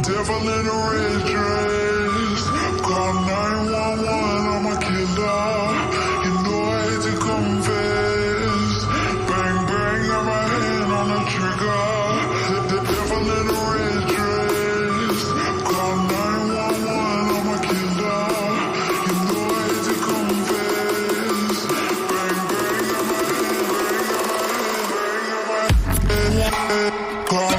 Devil in a red dress. Call 911, I'm a killer. You know I hate to confess. Bang, bang, got my hand on the trigger. The devil in a red dress. Call 911, I'm a killer. You know I hate to confess. Bang, bang, got my hand, bang, got my hand. Call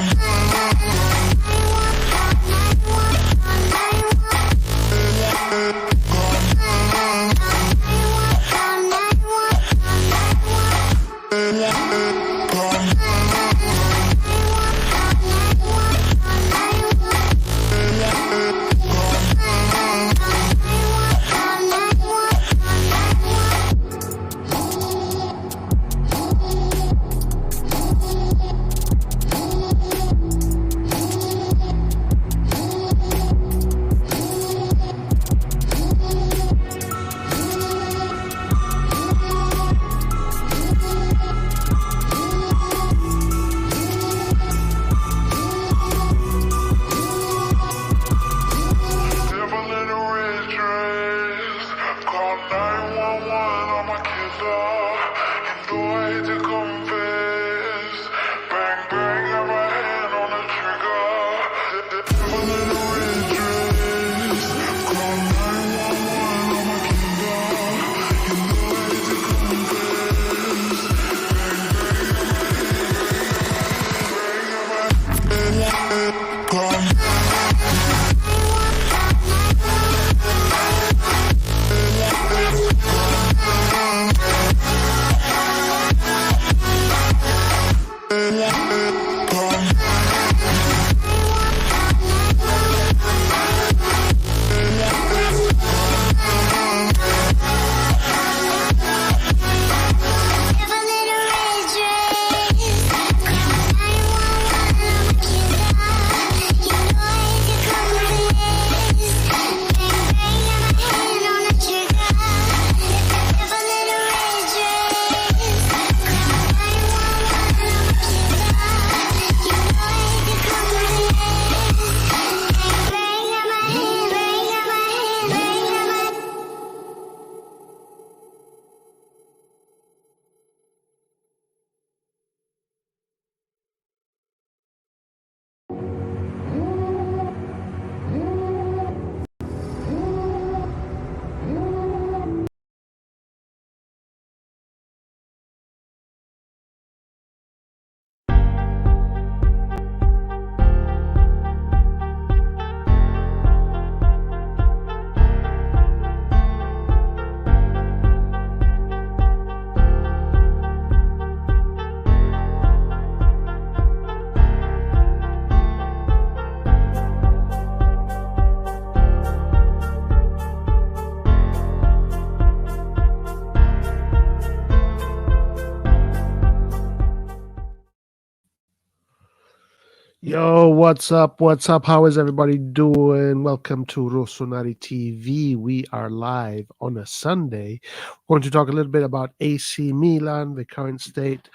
Yo, what's up? What's up? How is everybody doing? Welcome to RossonARI TV. We are live on a Sunday. We're going to talk a little bit about AC Milan, the current state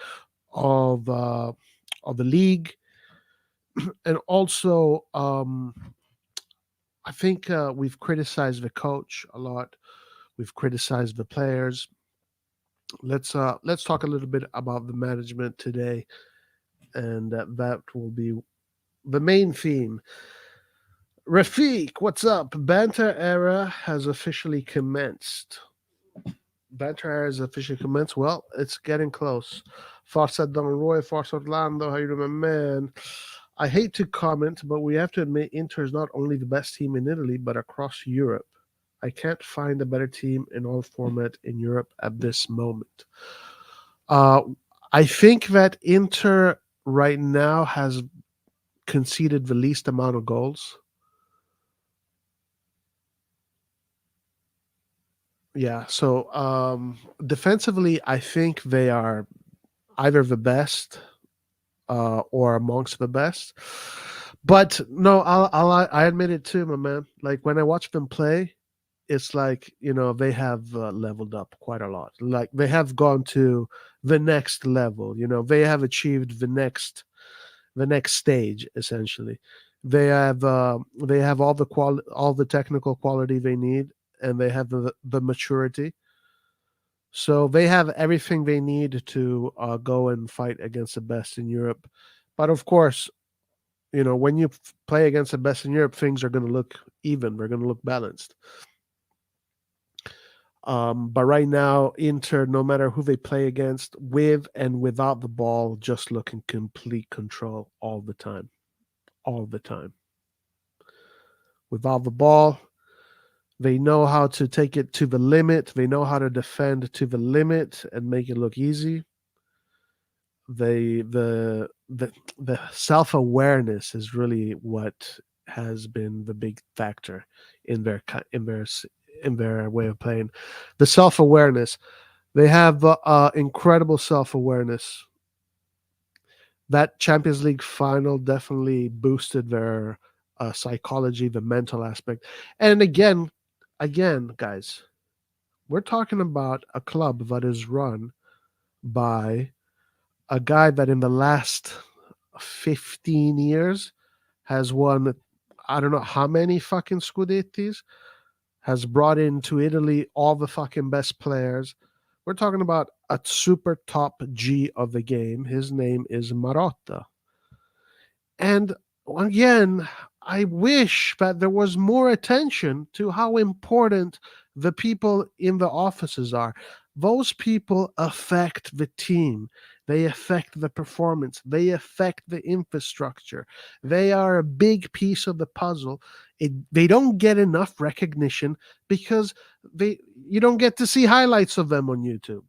of the league, and also I think we've criticized the coach a lot. We've criticized the players. Let's talk a little bit about the management today, and that will be the main theme. Rafiq, what's up? Banter era has officially commenced. Banter era has officially commenced. Well, it's getting close. Forza Don Roy, Forza Orlando, how you doing, my man? I hate to comment, but we have to admit Inter is not only the best team in Italy, but across Europe. I can't find a better team in all format in Europe at this moment. I think that Inter right now has conceded the least amount of goals. Yeah, so defensively, I think they are either the best or amongst the best. But no, I admit it too, my man. Like when I watch them play, it's like they have leveled up quite a lot. Like they have gone to the next level. They have achieved the next stage essentially. They have all the technical quality they need, and they have the maturity. So they have everything they need to go and fight against the best in Europe. But of course, when you play against the best in Europe, things are going to look even. They're going to look balanced. But right now, Inter, no matter who they play against, with and without the ball, just look in complete control all the time. All the time. Without the ball, they know how to take it to the limit. They know how to defend to the limit and make it look easy. The self-awareness is really what has been the big factor in their way of playing. The self-awareness. They have incredible self-awareness. That Champions League final definitely boosted their psychology, the mental aspect. And again, guys, we're talking about a club that is run by a guy that in the last 15 years has won, I don't know how many fucking Scudettis, has brought into Italy all the fucking best players. We're talking about a super top G of the game. His name is Marotta. And again, I wish that there was more attention to how important the people in the offices are. Those people affect the team. They affect the performance. They affect the infrastructure. They are a big piece of the puzzle. They don't get enough recognition because you don't get to see highlights of them on YouTube.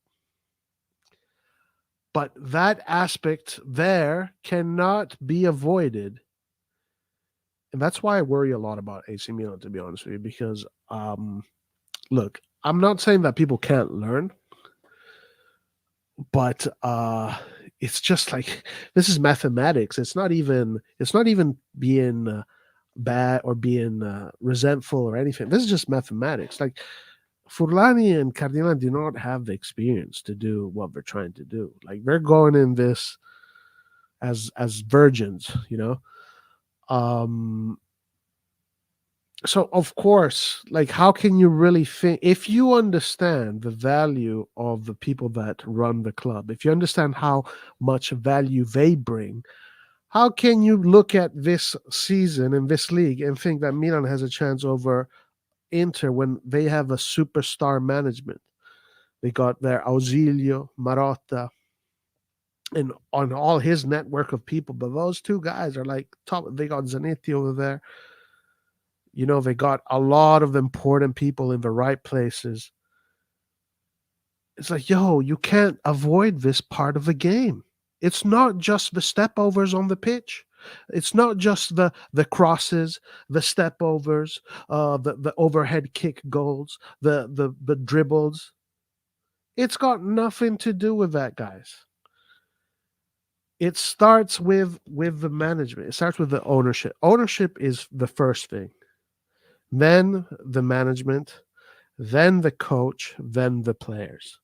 But that aspect there cannot be avoided. And that's why I worry a lot about AC Milan, to be honest with you, because look, I'm not saying that people can't learn, but it's just like this is mathematics. It's not even being bad or being resentful or anything. This is just mathematics. Like Furlani and Cardinale do not have the experience to do what they're trying to do. Like they're going in this as virgins, So of course, like how can you really think if you understand the value of the people that run the club, if you understand how much value they bring, how can you look at this season in this league and think that Milan has a chance over Inter when they have a superstar management? They got their Ausilio, Marotta, and on all his network of people, but those two guys are like top. They got Zanetti over there. They got a lot of important people in the right places. It's like, yo, you can't avoid this part of the game. It's not just the stepovers on the pitch. It's not just the crosses, the stepovers, the overhead kick goals, the dribbles. It's got nothing to do with that, guys. It starts with the management. It starts with the ownership. Ownership is the first thing. Then the management, then the coach, then the players.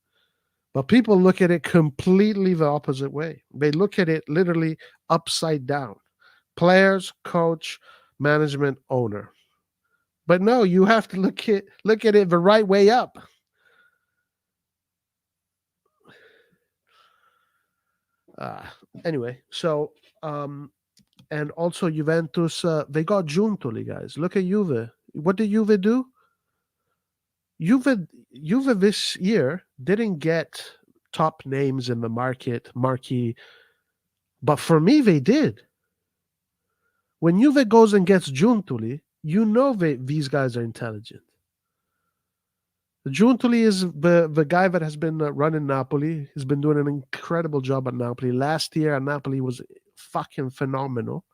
But people look at it completely the opposite way. They look at it literally upside down. Players, coach, management, owner. But no, you have to look at it the right way up. Anyway, so and also Juventus, they got Giuntoli, guys. Look at Juve. What did Juve do? Juve this year didn't get top names in the marquee, but for me they did. When Juve goes and gets Giuntoli, these guys are intelligent. Giuntoli is the guy that has been running Napoli. He's been doing an incredible job at Napoli. Last year at Napoli was fucking phenomenal.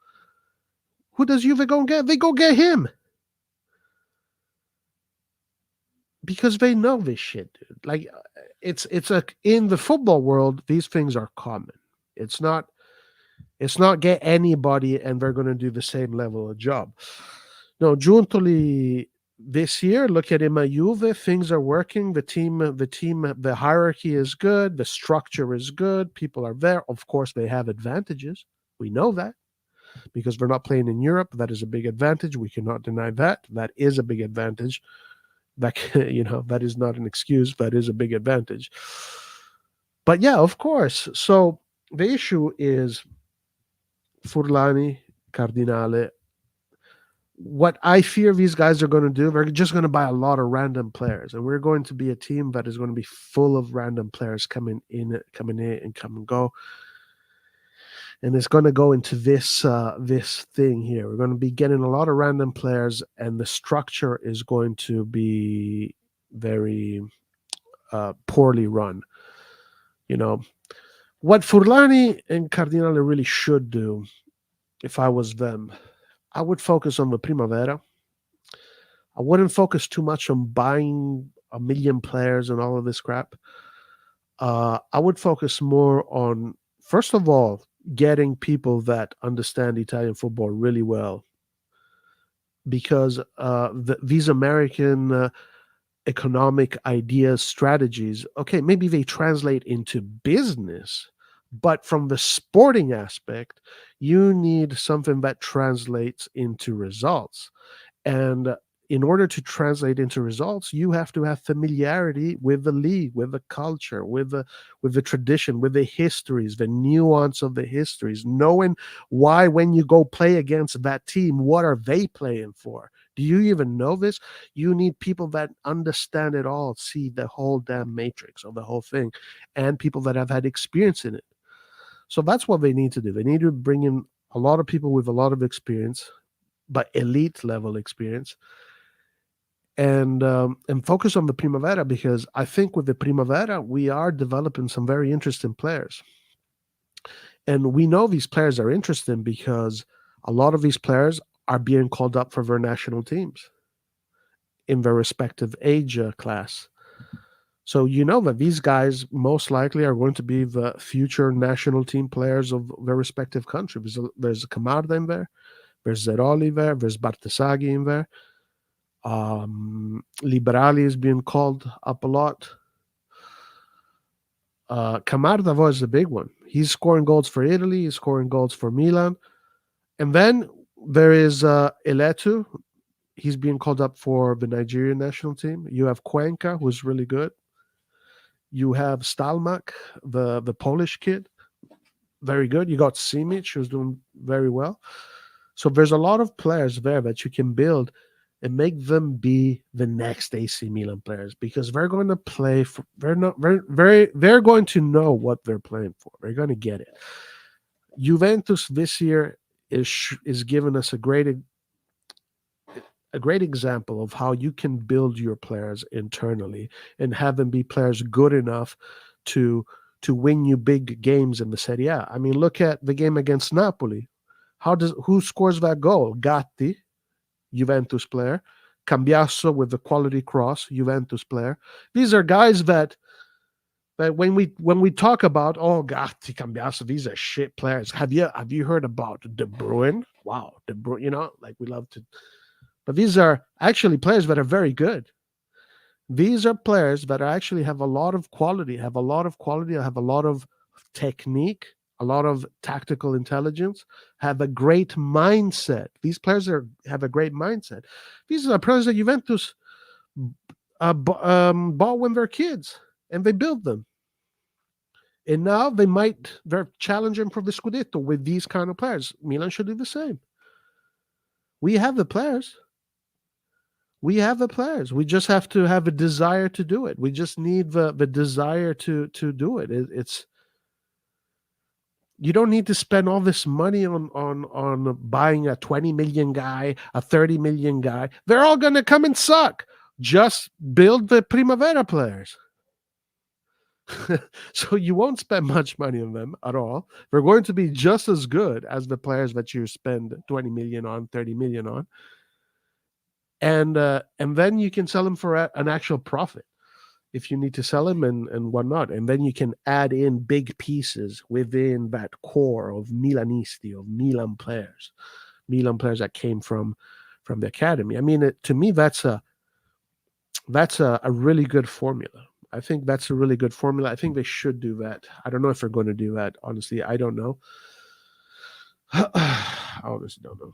Who does Juve go and get? They go get him. Because they know this shit, dude. Like it's in the football world, these things are common. It's not get anybody and they're going to do the same level of job. No, Giuntoli this year, look at him at Juve, things are working. The hierarchy is good. The structure is good. People are there. Of course, they have advantages. We know that. because we're not playing in Europe. That is a big advantage. We cannot deny that. That is a big advantage. That that is not an excuse. That is a big advantage. But yeah, of course. So the issue is Furlani, Cardinale. What I fear these guys are going to do, they're just going to buy a lot of random players, and we're going to be a team that is going to be full of random players coming in, and come and go. And it's going to go into this thing here. We're going to be getting a lot of random players, and the structure is going to be very poorly run. What Furlani and Cardinale really should do, if I was them, I would focus on the Primavera. I wouldn't focus too much on buying a million players and all of this crap. I would focus more on, first of all, getting people that understand Italian football really well. Because these American economic ideas, strategies, okay, maybe they translate into business, but from the sporting aspect, you need something that translates into results. And in order to translate into results, you have to have familiarity with the league, with the culture, with the tradition, with the histories, the nuance of the histories, knowing why when you go play against that team, what are they playing for? Do you even know this? You need people that understand it all, see the whole damn matrix of the whole thing, and people that have had experience in it. So that's what they need to do. They need to bring in a lot of people with a lot of experience, but elite level experience, and focus on the Primavera, because I think with the Primavera we are developing some very interesting players, and we know these players are interesting because a lot of these players are being called up for their national teams in their respective age class. So that these guys most likely are going to be the future national team players of their respective countries. There's Camarda in there, there's Zeroli there, there's Bartesaghi in there. Liberali is being called up a lot. Camarda was the big one. He's scoring goals for Italy, he's scoring goals for Milan. And then there is Eletu. He's being called up for the Nigerian national team. You have Cuenca, who's really good. You have Stalmak, the Polish kid, very good. You got Simic, who's doing very well. So there's a lot of players there that you can build and make them be the next AC Milan players, because they're going to play for, they're going to know what they're playing for. They're going to get it. Juventus this year is giving us a great example of how you can build your players internally and have them be players good enough to win you big games in the Serie A. I mean, look at the game against Napoli. Who scores that goal? Gatti, Juventus player. Cambiasso with the quality cross, Juventus player. These are guys that when we talk about, oh, Gatti, Cambiasso, these are shit players. Have you heard about De Bruyne? Wow, De Bruyne, like we love to. But these are actually players that are very good. These are players that actually have a lot of quality, have a lot of technique, a lot of tactical intelligence, have a great mindset. These players have a great mindset. These are players that Juventus bought when they're kids, and they built them. And now they're challenging for the Scudetto with these kind of players. Milan should do the same. We have the players. We just have to have a desire to do it. We just need the desire to do it. It's you don't need to spend all this money on buying a 20 million guy, a 30 million guy. They're all going to come and suck. Just build the Primavera players. So you won't spend much money on them at all. They're going to be just as good as the players that you spend 20 million on, 30 million on. And then you can sell them for an actual profit if you need to sell them and whatnot. And then you can add in big pieces within that core of Milanisti, of Milan players that came from the academy. I mean, to me, that's a really good formula. I think that's a really good formula. I think they should do that. I don't know if they're going to do that. Honestly, I don't know. honestly don't know.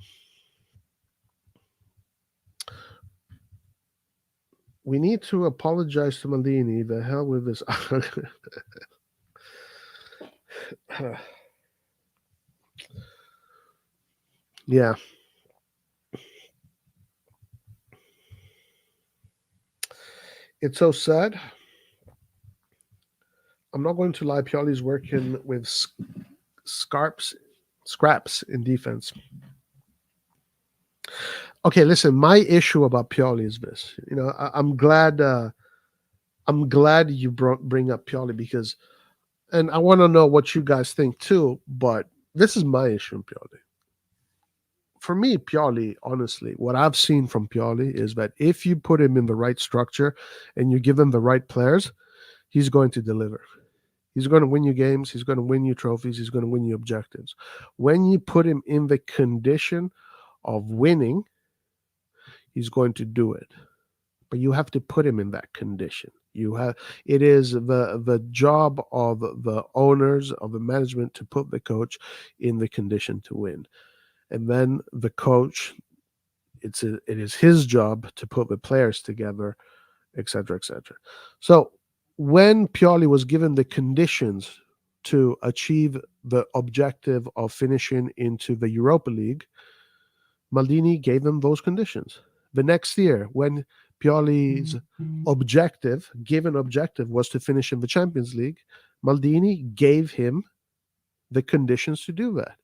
We need to apologize to Maldini. The hell with this. Yeah. It's so sad. I'm not going to lie. Pioli's working with scraps in defense. Okay, listen. My issue about Pioli is this. I'm glad. I'm glad you bring up Pioli because, and I want to know what you guys think too. But this is my issue in Pioli. For me, Pioli, honestly, what I've seen from Pioli is that if you put him in the right structure and you give him the right players, he's going to deliver. He's going to win you games. He's going to win you trophies. He's going to win you objectives. When you put him in the condition of winning, he's going to do it. But you have to put him in that condition. It is the job of the owners, of the management, to put the coach in the condition to win. And then the coach, it is his job to put the players together, etc., etc. So when Pioli was given the conditions to achieve the objective of finishing into the Europa League, Maldini gave him those conditions. The next year, when Pioli's given objective, was to finish in the Champions League, Maldini gave him the conditions to do that.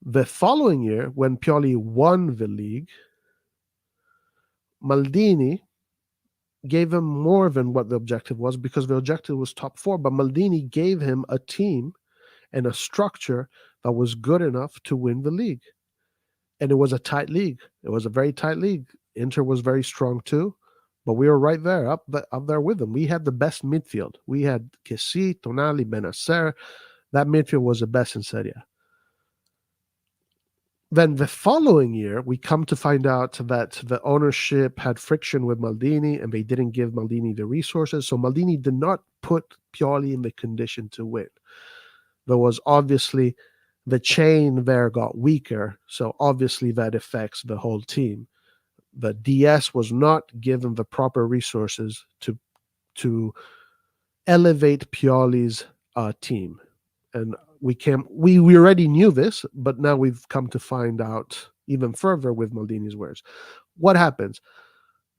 The following year, when Pioli won the league, Maldini gave him more than what the objective was because the objective was top four, but Maldini gave him a team and a structure that was good enough to win the league. And it was a tight league. It was a very tight league. Inter was very strong too, but we were right there, up there with them. We had the best midfield. We had Kessie, Tonali, Benacer. That midfield was the best in Serie A. Then the following year, we come to find out that the ownership had friction with Maldini and they didn't give Maldini the resources. So Maldini did not put Pioli in the condition to win. There was obviously the chain there got weaker. So obviously that affects the whole team. The DS was not given the proper resources to elevate Pioli's team. And we already knew this, but now we've come to find out even further with Maldini's words. What happens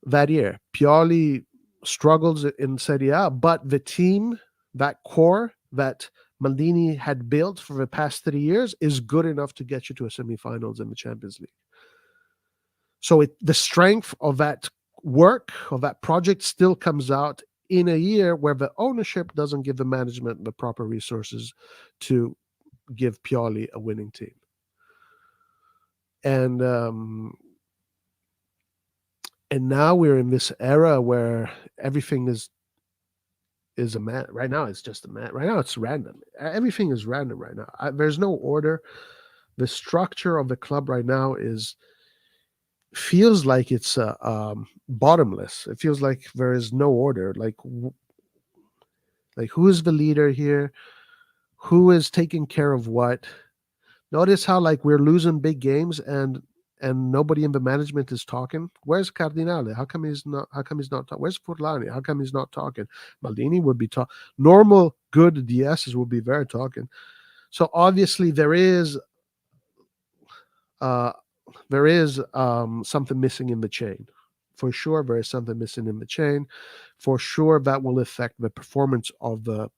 that year? Pioli struggles in Serie A, but the team, that core that Maldini had built for the past 3 years, is good enough to get you to a semifinals in the Champions League. So the strength of that work, of that project, still comes out in a year where the ownership doesn't give the management the proper resources to give Pioli a winning team. And now we're in this era where everything is a mess. Right now, it's just a mess. Right now, it's random. Everything is random right now. There's no order. The structure of the club right now feels like it's bottomless. It feels like there is no order. Like who is the leader here? Who is taking care of what? Notice how we're losing big games and nobody in the management is talking. Where's Cardinale? How come he's not talking? Where's Furlani? How come he's not talking? Maldini would be talking. Normal good DSs would be there talking. So obviously there is something missing in the chain. For sure, there is something missing in the chain. For sure, that will affect the performance of the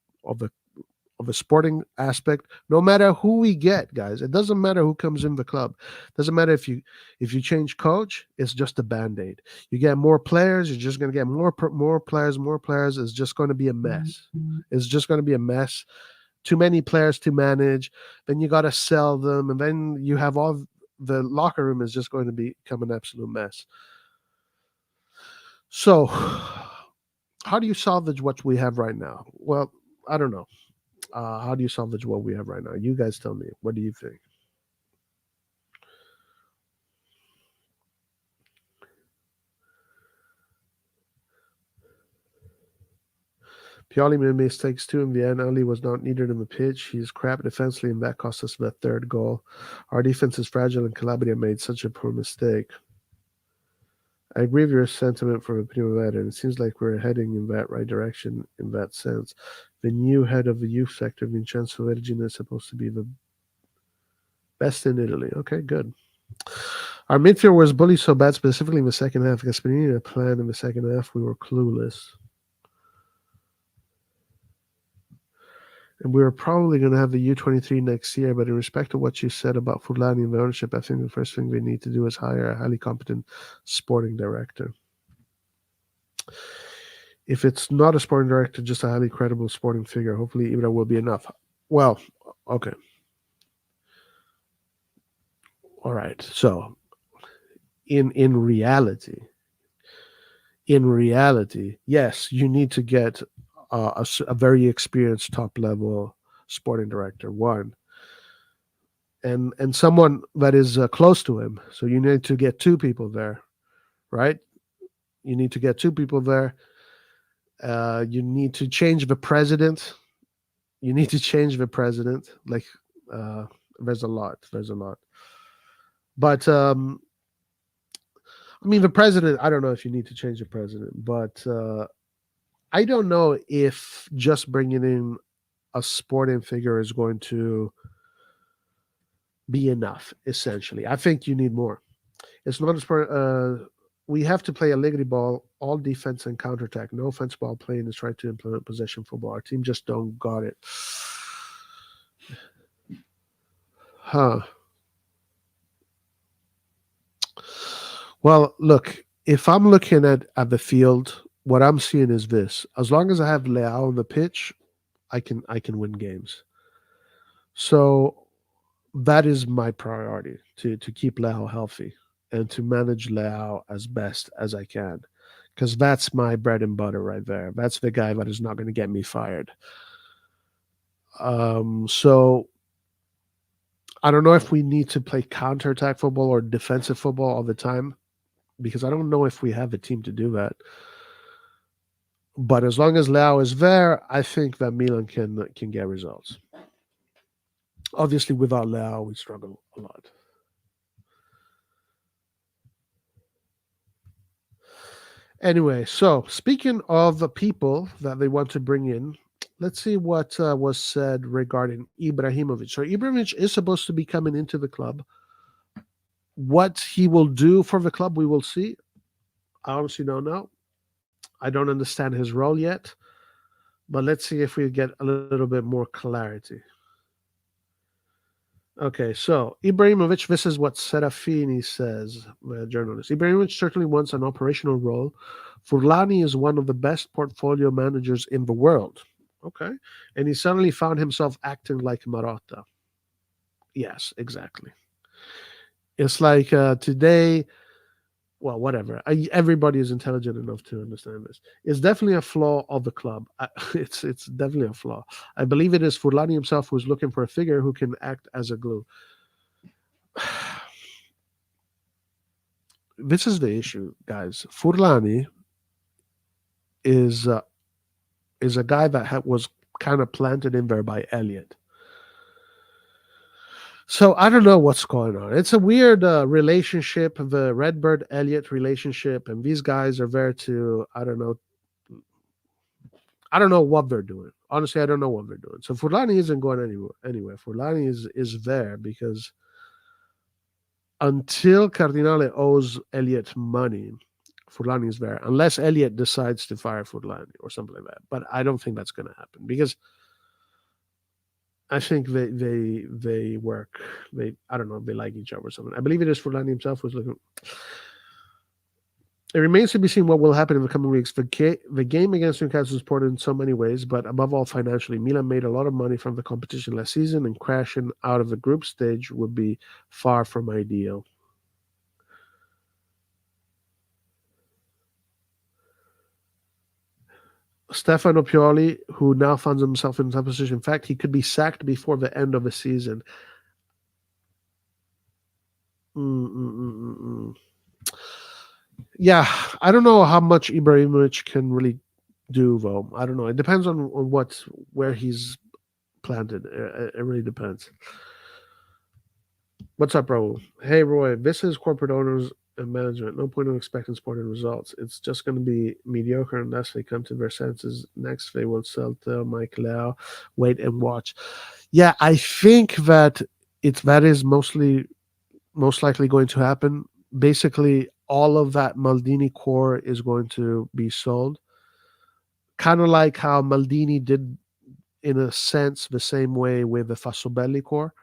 sporting aspect. No matter who we get, guys, it doesn't matter who comes in the club. It doesn't matter if you change coach. It's just a band-aid. You get more players. You're just going to get more players. More players. It's just going to be a mess. It's just going to be a mess. Too many players to manage. Then you got to sell them, and then you have all. The locker room is just going to become an absolute mess. So, how do you salvage what we have right now? Well, I don't know. How do you salvage what we have right now? You guys tell me. What do you think? Pioli made mistakes too in the end. Ali was not needed in the pitch. He's crap defensively, and that cost us the third goal. Our defense is fragile, and Calabria made such a poor mistake. I agree with your sentiment from opinion of that, and it seems like we're heading in that right direction in that sense. The new head of the youth sector, Vincenzo Vergine, is supposed to be the best in Italy. Okay, good. Our midfield was bullied so bad, specifically in the second half. Gasperini had a plan in the second half. We were clueless. And we were probably going to have the U23 next year, but in respect to what you said about Fulani and the ownership, I think the first thing we need to do is hire a highly competent sporting director. If it's not a sporting director, just a highly credible sporting figure, hopefully Ibra will be enough. Well, okay. All right. So in reality, yes, you need to get a very experienced top level sporting director, one, and someone that is close to him. So you need to get two people there, right? You need to get two people there. You need to change the president. You need to change the president. Like, there's a lot. But I mean, the president. I don't know if you need to change the president, but I don't know if just bringing in a sporting figure is going to be enough. Essentially, I think you need more. It's not a sport. We have to play a Allegri ball, all defense and counterattack. No offense ball playing is trying to implement possession football. Our team just don't got it. Huh. Well, look, if I'm looking at the field, what I'm seeing is this. As long as I have Leao on the pitch, I can win games. So that is my priority to keep Leao healthy and to manage Leao as best as I can. Because that's my bread and butter right there. That's the guy that is not going to get me fired. So I don't know if we need to play counterattack football or defensive football all the time, because I don't know if we have a team to do that. But as long as Leao is there, I think that Milan can get results. Obviously, without Leao, we struggle a lot. Anyway, so speaking of the people that they want to bring in, let's see what was said regarding Ibrahimovic. So Ibrahimovic is supposed to be coming into the club. What he will do for the club, we will see. I honestly don't know. I don't understand his role yet. But let's see if we get a little bit more clarity. Okay, so Ibrahimovic, this is what Serafini says, the journalist. Ibrahimovic certainly wants an operational role. Furlani is one of the best portfolio managers in the world. Okay. And he suddenly found himself acting like Marotta. Yes, exactly. It's like today, well, whatever. Everybody is intelligent enough to understand this. It's definitely a flaw of the club. It's definitely a flaw. I believe it is Furlani himself who's looking for a figure who can act as a glue. This is the issue, guys. Furlani is a guy that was kind of planted in there by Elliot. So I don't know what's going on. It's a weird relationship, the Redbird Elliott relationship, and these guys are there to, I don't know what they're doing. Honestly, I don't know what they're doing. So Furlani isn't going anywhere. Furlani is there because until Cardinale owes Elliott money, Furlani is there, unless Elliott decides to fire Furlani or something like that. But I don't think that's going to happen because I think they work. I don't know. They like each other or something. I believe it is Furlani himself who's looking. It remains to be seen what will happen in the coming weeks. The game against Newcastle is important in so many ways, but above all financially. Milan made a lot of money from the competition last season, and crashing out of the group stage would be far from ideal. Stefano Pioli, who now finds himself in a tough position. In fact, he could be sacked before the end of the season. Yeah, I don't know how much Ibrahimovic can really do though. I don't know. It depends on where he's planted. It really depends. What's up, Raul? Hey, Roy. This is corporate owners and management. No point in expecting sporting results. It's just going to be mediocre unless they come to their senses. Next, they will sell to Mike Lau. Wait and watch. Yeah, I think that that is most likely going to happen. Basically, all of that Maldini core is going to be sold. Kind of like how Maldini did, in a sense, the same way with the Fassobelli core,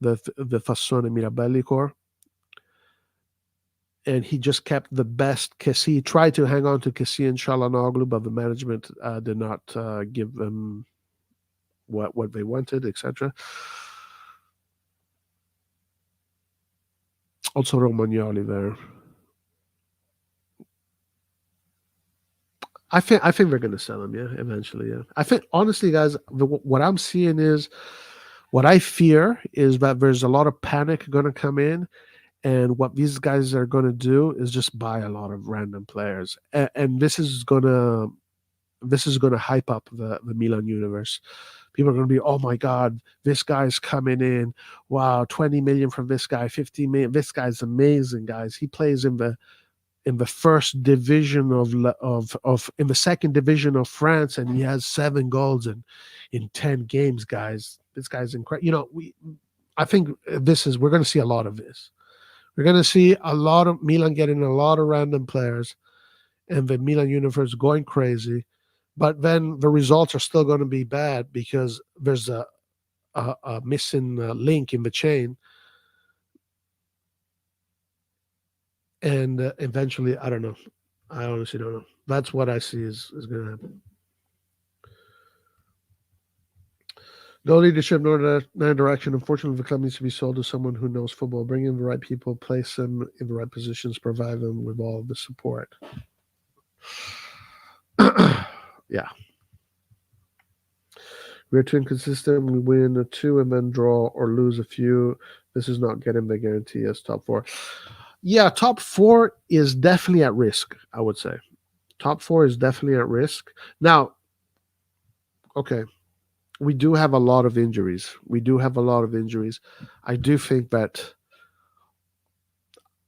the Fassone Mirabelli core. And he just kept the best. Kessie tried to hang on to Kessie and Çalhanoğlu, but the management did not give them what they wanted, etc. Also Romagnoli there. I think they're going to sell him, yeah, eventually, yeah. I think, honestly, guys, what I'm seeing is, what I fear is that there's a lot of panic going to come in, and what these guys are going to do is just buy a lot of random players, and this is going to hype up the Milan universe. People are going to be, oh my God, this guy's coming in. Wow, 20 million from this guy, 15 million. This guy's amazing, guys. He plays in the first division in the second division of France, and he has 7 goals in 10 games, guys. This guy's incredible. I think we're going to see a lot of this. We're going to see a lot of Milan getting a lot of random players, and the Milan universe going crazy. But then the results are still going to be bad because there's a missing link in the chain. And eventually, I don't know. I honestly don't know. That's what I see is going to happen. No leadership, no direction. Unfortunately, the club needs to be sold to someone who knows football. Bring in the right people, place them in the right positions, provide them with all the support. Yeah. We're too inconsistent. We win 2 and then draw or lose a few. This is not getting the guarantee as top 4. Yeah, top 4 is definitely at risk, I would say. Top 4 is definitely at risk. Now, okay, we do have a lot of injuries. I do think that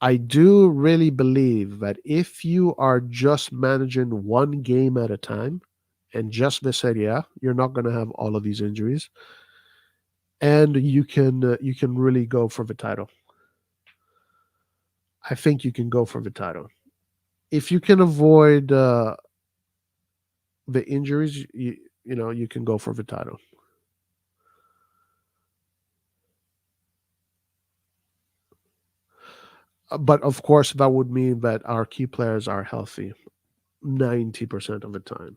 I do really believe that if you are just managing one game at a time and just the Serie A, you're not going to have all of these injuries, and you can really go for the title. I think you can go for the title if you can avoid the injuries. You can go for the title. But of course, that would mean that our key players are healthy 90% of the time.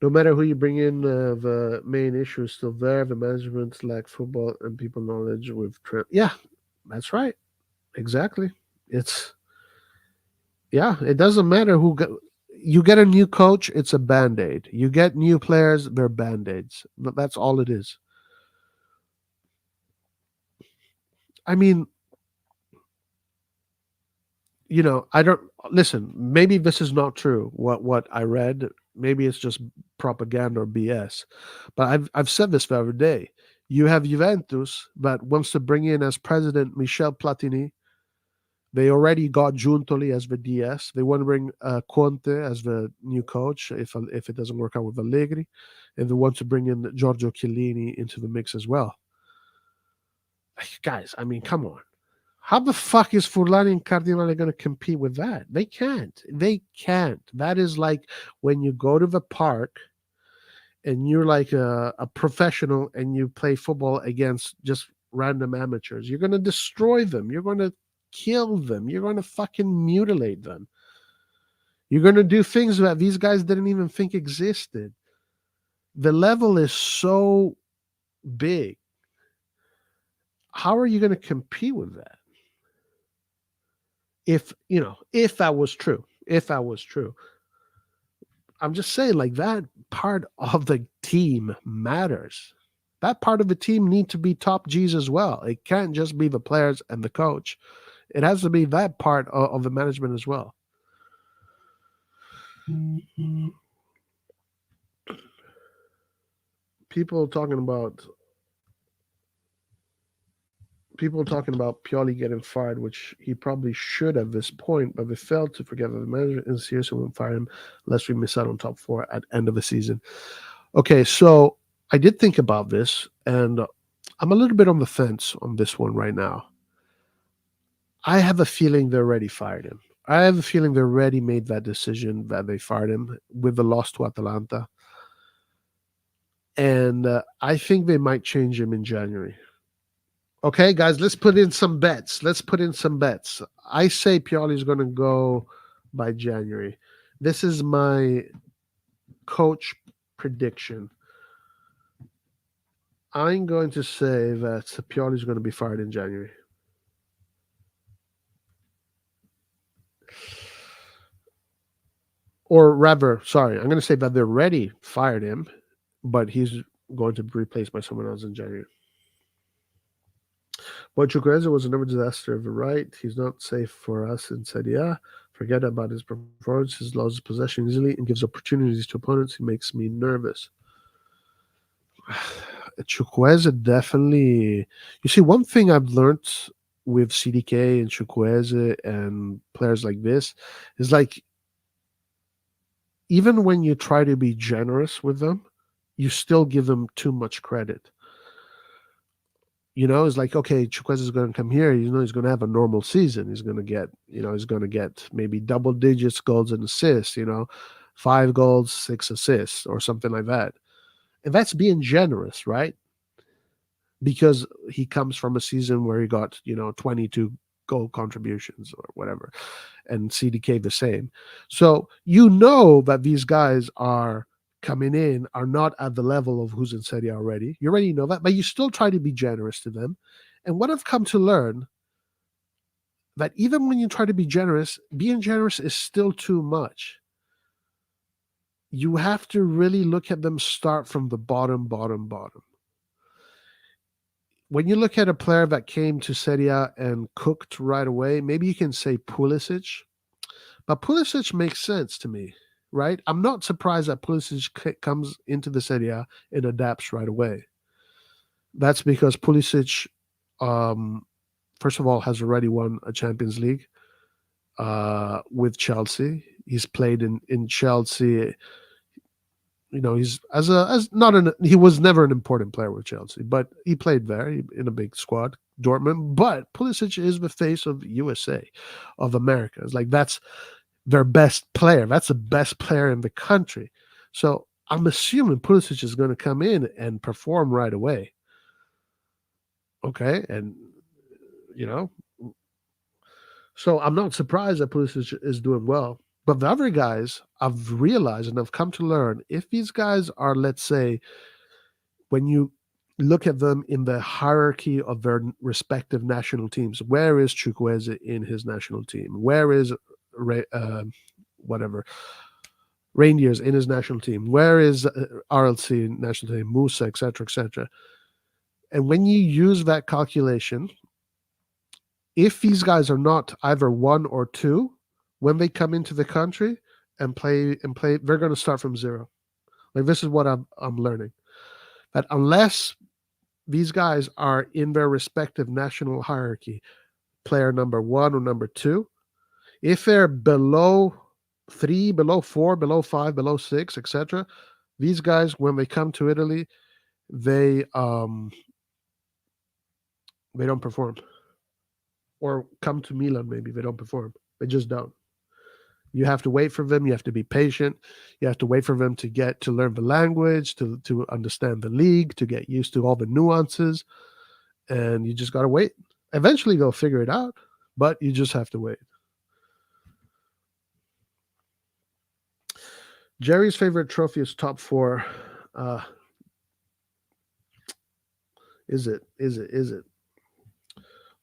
No matter who you bring in, the main issue is still there. The management lack football and people knowledge with yeah, that's right. Exactly. It doesn't matter you get a new coach, it's a band-aid. You get new players, they're band-aids. That's all it is. I mean, I don't listen. Maybe this is not true. What I read, maybe it's just propaganda or BS. But I've said this the other day. You have Juventus that wants to bring in as president Michel Platini. They already got Giuntoli as the DS. They want to bring Conte as the new coach if it doesn't work out with Allegri, and they want to bring in Giorgio Chiellini into the mix as well. Guys, I mean, come on. How the fuck is Furlani and Cardinale going to compete with that? They can't. That is like when you go to the park and you're like a professional and you play football against just random amateurs. You're going to destroy them. You're going to kill them. You're going to fucking mutilate them. You're going to do things that these guys didn't even think existed. The level is so big. How are you going to compete with that? If that was true, I'm just saying, like, that part of the team matters. That part of the team need to be top G's as well. It can't just be the players and the coach. It has to be that part of the management as well. People talking about Pioli getting fired, which he probably should at this point, but they failed to forget that the manager is serious and won't fire him unless we miss out on top four at end of the season. Okay, so I did think about this, and I'm a little bit on the fence on this one right now. I have a feeling they already fired him. I have a feeling they already made that decision that they fired him with the loss to Atalanta. And I think they might change him in January. Okay, guys, let's put in some bets. I say Pioli is going to go by January. This is my coach prediction. I'm going to say that Pioli is going to be fired in January. Or rather, sorry, I'm going to say that they already fired him, but he's going to be replaced by someone else in January. But Chukwueze was another disaster of the right. He's not safe for us in Serie A. Forget about his performance. He loses possession easily and gives opportunities to opponents. He makes me nervous. Chukwueze definitely. You see, one thing I've learned with CDK and Chukwueze and players like this is like, even when you try to be generous with them, you still give them too much credit. It's like, okay, Chukwueze is going to come here. He's going to have a normal season. He's going to get, maybe double digits goals and assists, 5 goals, 6 assists or something like that. And that's being generous, right? Because he comes from a season where he got, 22 goal contributions or whatever. And CDK the same. So that these guys are coming in are not at the level of who's in Serie A already. You already know that, but you still try to be generous to them. And what I've come to learn, that even when you try to be generous, being generous is still too much. You have to really look at them start from the bottom. When you look at a player that came to Serie A and cooked right away, maybe you can say Pulisic. But Pulisic makes sense to me, right? I'm not surprised that Pulisic comes into the Serie A and adapts right away. That's because Pulisic, first of all, has already won a Champions League with Chelsea. He's played in Chelsea. He's he was never an important player with Chelsea, but he played there in a big squad, Dortmund. But Pulisic is the face of USA, of America. It's like that's their best player. That's the best player in the country. So I'm assuming Pulisic is going to come in and perform right away. Okay, and so I'm not surprised that Pulisic is doing well. But the other guys, I've realized and I've come to learn, if these guys are, let's say, when you look at them in the hierarchy of their respective national teams, where is Chukwueze in his national team? Where is Reindeers in his national team? Where is RLC national team? Musa, etc., etc. And when you use that calculation, if these guys are not either 1 or 2, when they come into the country and play, they're going to start from zero. Like, this is what I'm learning. That unless these guys are in their respective national hierarchy, player number 1 or number 2, if they're below 3, below 4, below 5, below 6, etc., these guys, when they come to Italy, they don't perform. Or come to Milan, maybe they don't perform. They just don't. You have to wait for them. You have to be patient. You have to wait for them to learn the language, to understand the league, to get used to all the nuances. And you just got to wait. Eventually, they'll figure it out, but you just have to wait. Jerry's favorite trophy is top 4. Is it?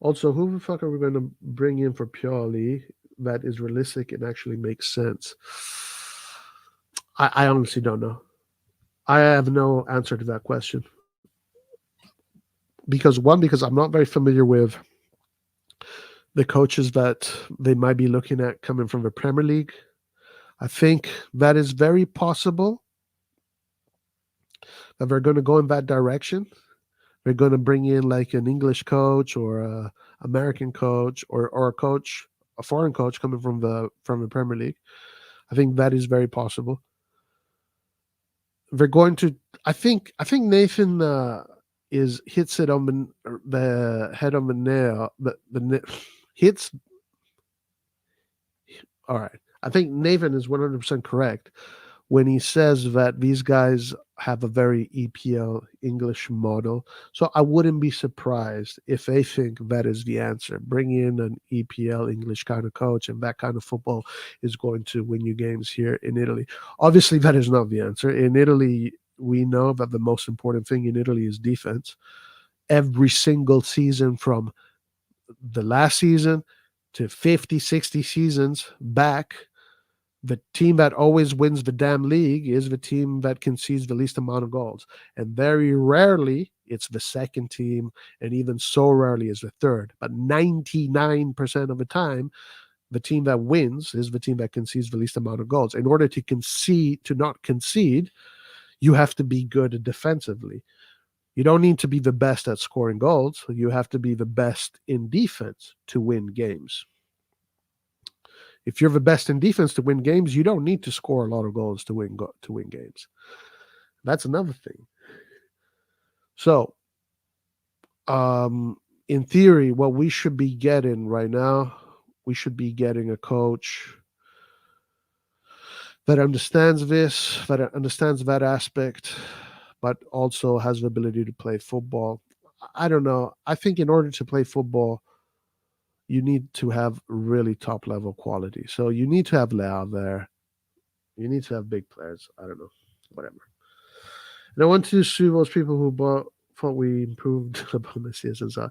Also, who the fuck are we going to bring in for Pioli that is realistic and actually makes sense? I honestly don't know. I have no answer to that question. Because I'm not very familiar with the coaches that they might be looking at coming from the Premier League. I think that is very possible that they're going to go in that direction. They're going to bring in like an English coach or a American coach or a coach, a foreign coach coming from the Premier League. I think that is very possible. They're going to. I think Nathan is hits it on the head on the nail. Hits. All right. I think Nathan is 100% correct when he says that these guys have a very EPL English model. So I wouldn't be surprised if they think that is the answer. Bring in an EPL English kind of coach, and that kind of football is going to win you games here in Italy. Obviously, that is not the answer. In Italy, we know that the most important thing in Italy is defense. Every single season from the last season to 50, 60 seasons back, the team that always wins the damn league is the team that concedes the least amount of goals. And very rarely it's the second team, and even so rarely is the third. But 99% of the time, the team that wins is the team that concedes the least amount of goals. In order to not concede, you have to be good defensively. You don't need to be the best at scoring goals. You have to be the best in defense to win games. If you're the best in defense to win games, you don't need to score a lot of goals to win games. That's another thing. So, in theory, what we should be getting right now, we should be getting a coach that understands this, that understands that aspect, but also has the ability to play football. I don't know. I think in order to play football, you need to have really top level quality. So you need to have Leao there. You need to have big players. I don't know. Whatever. And I want to sue those people who thought we improved about Messias and so.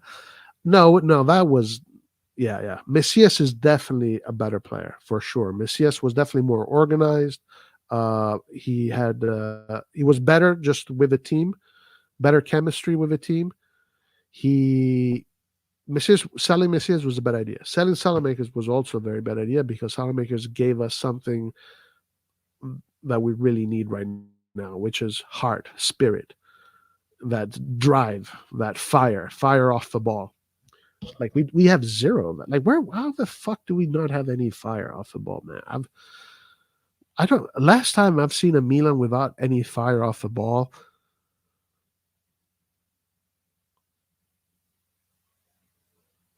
No, that was yeah. Messias is definitely a better player for sure. Messias was definitely more organized. He was better just with a team, better chemistry with a team. Selling Messias was a bad idea. Selling Salamakers was also a very bad idea because Salamakers gave us something that we really need right now, which is heart, spirit, that drive, that fire off the ball. Like we have zero of that. Like how the fuck do we not have any fire off the ball, man? Last time I've seen a Milan without any fire off the ball.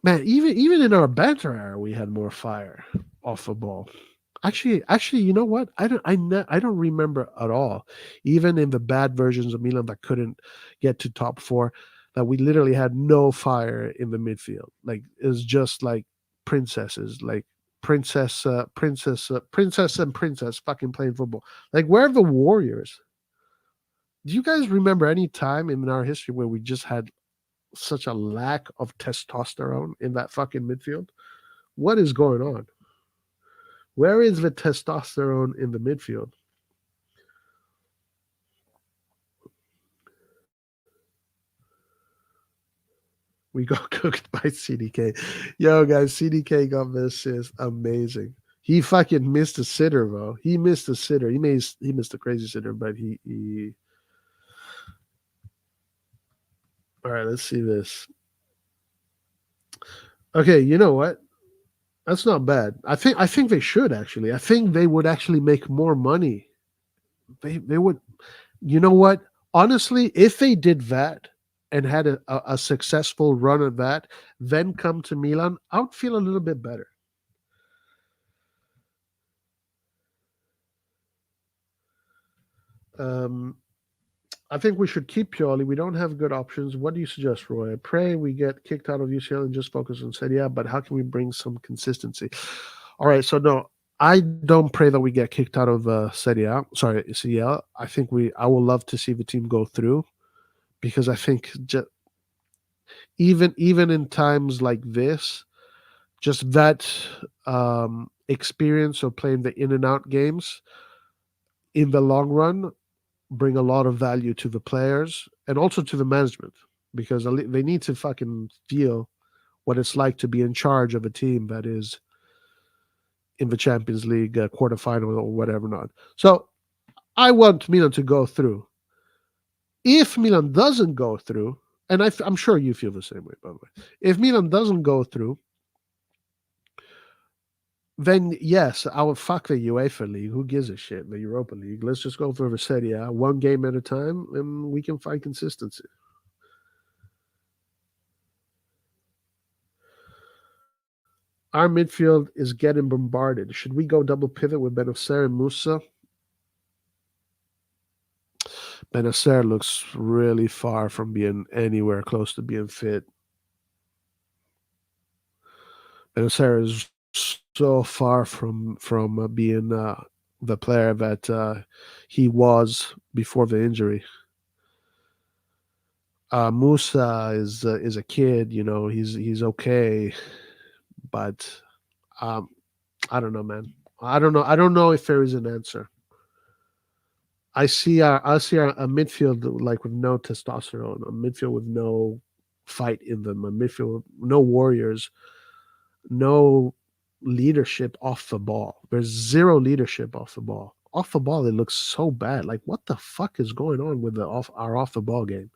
Man, even in our better era, we had more fire off the ball. Actually, you know what? I don't remember at all. Even in the bad versions of Milan that couldn't get to top four, that we literally had no fire in the midfield. Like it was just like princesses, like princess and princess fucking playing football. Like where are the warriors? Do you guys remember any time in our history where we just had such a lack of testosterone in that fucking midfield? What is going on? Where is the testosterone in the midfield? We got cooked by CDK. Yo, guys, CDK got this is amazing. He fucking missed a sitter, though. He missed a sitter. He missed a crazy sitter, but he. All right, let's see this. Okay, you know what? That's not bad. I think they should actually. I think they would actually make more money. They would. You know what? Honestly, if they did that and had a successful run at that, then come to Milan, I would feel a little bit better. I think we should keep Pioli. We don't have good options. What do you suggest, Roy? I pray we get kicked out of UCL and just focus on Serie A, but how can we bring some consistency? All right, so no, I don't pray that we get kicked out of Serie A. Sorry, CL. I will love to see the team go through because I think even in times like this, just that experience of playing the in and out games in the long run bring a lot of value to the players and also to the management because they need to fucking feel what it's like to be in charge of a team that is in the Champions League quarterfinal or whatever not. So I want Milan to go through. If Milan doesn't go through, and I'm sure you feel the same way, by the way. If Milan doesn't go through, then yes, I would fuck the UEFA League. Who gives a shit? The Europa League. Let's just go for the Serie A, one game at a time, and we can find consistency. Our midfield is getting bombarded. Should we go double pivot with Benacer and Musa? Benacer looks really far from being anywhere close to being fit. Benacer is so far from being the player that he was before the injury. Musa is a kid, he's okay, but I don't know, man. I don't know. I don't know if there is an answer. I see a midfield like with no testosterone, a midfield with no fight in them, a midfield with no warriors, no leadership off the ball. There's zero leadership off the ball. Off the ball, it looks so bad. Like, what the fuck is going on with our off the ball game?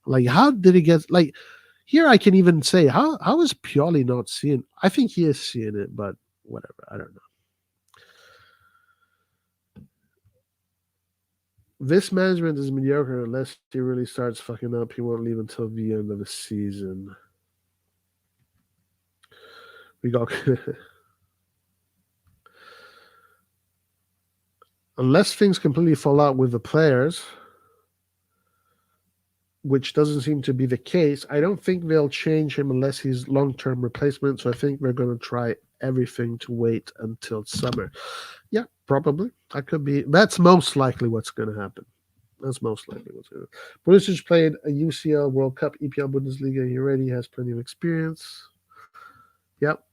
Like, how did he get like? Here, I can even say how is Pioli not seeing? I think he is seeing it, but whatever. I don't know. This management is mediocre unless he really starts fucking up. He won't leave until the end of the season. We got unless things completely fall out with the players, which doesn't seem to be the case. I don't think they'll change him unless he's long-term replacement. So I think they're going to try everything to wait until summer. Yeah, probably. That could be. That's most likely what's going to happen. That's most likely what's going to happen. Pulisic played a UCL World Cup, EPL Bundesliga. He already has plenty of experience. Yep.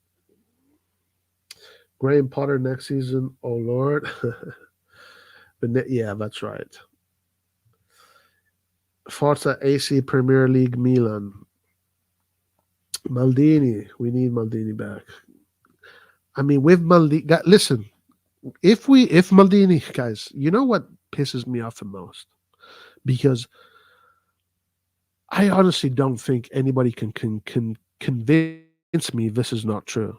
Graham Potter next season. Oh, Lord. But yeah, that's right. Forza AC Premier League Milan. Maldini. We need Maldini back. I mean, with Maldini, listen, if Maldini, guys, you know what pisses me off the most? Because I honestly don't think anybody can convince me this is not true.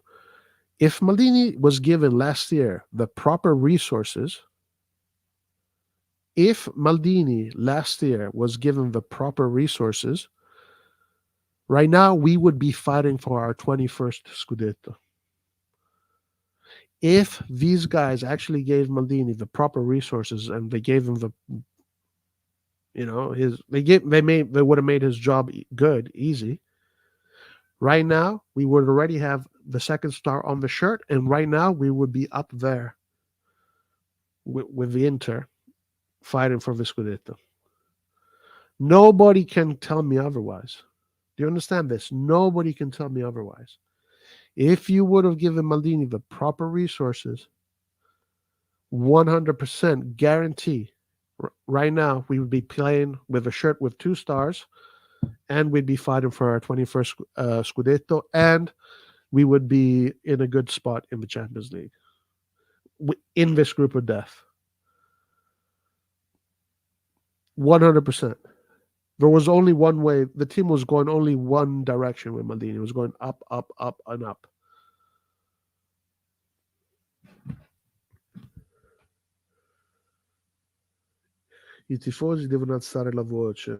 If Maldini was given last year the proper resources, right now we would be fighting for our 21st Scudetto. If these guys actually gave Maldini the proper resources and they gave him they would have made his job good, easy. Right now, we would already have the second star on the shirt, and right now we would be up there with the Inter fighting for the Scudetto. Nobody can tell me otherwise. Do you understand this? Nobody can tell me otherwise. If you would have given Maldini the proper resources, 100% guarantee, right now we would be playing with a shirt with 2 stars, and we'd be fighting for our 21st Scudetto, and we would be in a good spot in the Champions League, in this group of death. 100%. There was only one way. The team was going only one direction with Maldini. It was going up, up, up, and up. I tifosi devono alzare la voce.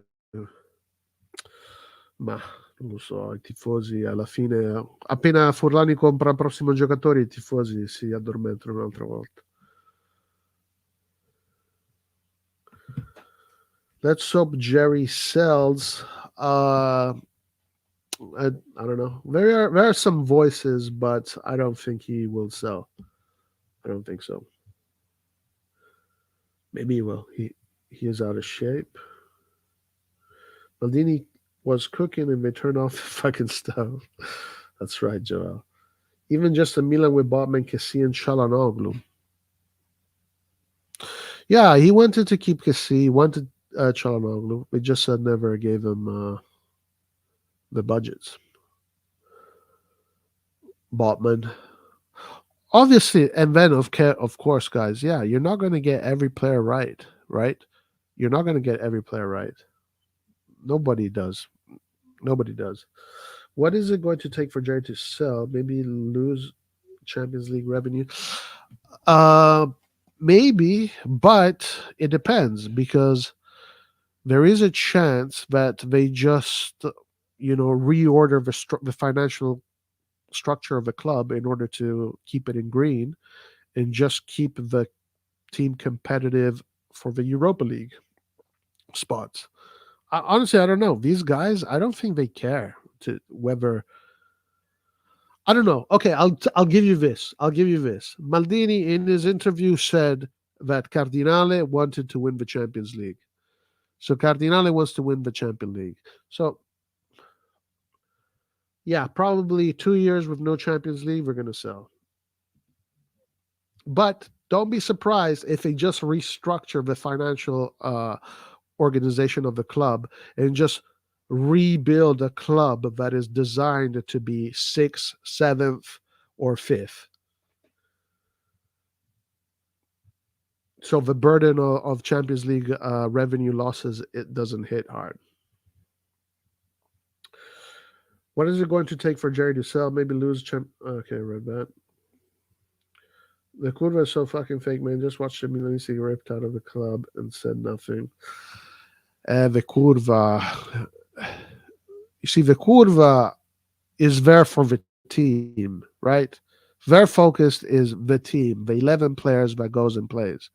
Ma non lo so, i tifosi alla fine, appena Furlani compra il prossimo giocatore, i tifosi si addormentano un'altra volta. Let's hope Jerry sells. I don't know. There are some voices, but I don't think he will sell. I don't think so. Maybe he will. He is out of shape. Maldini was cooking and they turned off the fucking stove. That's right, Joel. Even just a Milan with Botman, Kessie, and Çalhanoğlu. Yeah, he wanted to keep Kessie. He wanted Çalhanoğlu. They just never gave him the budgets. Botman. Obviously, and then of course, guys, yeah, you're not going to get every player right, right? You're not going to get every player right. Nobody does. Nobody does. What is it going to take for Jerry to sell? Maybe lose Champions League revenue? Uh, maybe, but it depends because there is a chance that they just, reorder the financial structure of the club in order to keep it in green and just keep the team competitive for the Europa League spots. Honestly, I don't know. These guys, I don't think they care to whether. I don't know. Okay, I'll give you this. I'll give you this. Maldini in his interview said that Cardinale wanted to win the Champions League. So Cardinale wants to win the Champions League. So yeah, probably 2 years with no Champions League, we're gonna sell. But don't be surprised if they just restructure the financial organization of the club and just rebuild a club that is designed to be sixth, seventh, or fifth. So the burden of Champions League revenue losses, it doesn't hit hard. What is it going to take for Jerry to sell? Maybe lose Okay, read that. The Curva is so fucking fake, man. Just watched the Milanese get ripped out of the club and said nothing. The Curva. You see, the Curva is there for the team, right? Their focus is the team, the 11 players that goes and plays.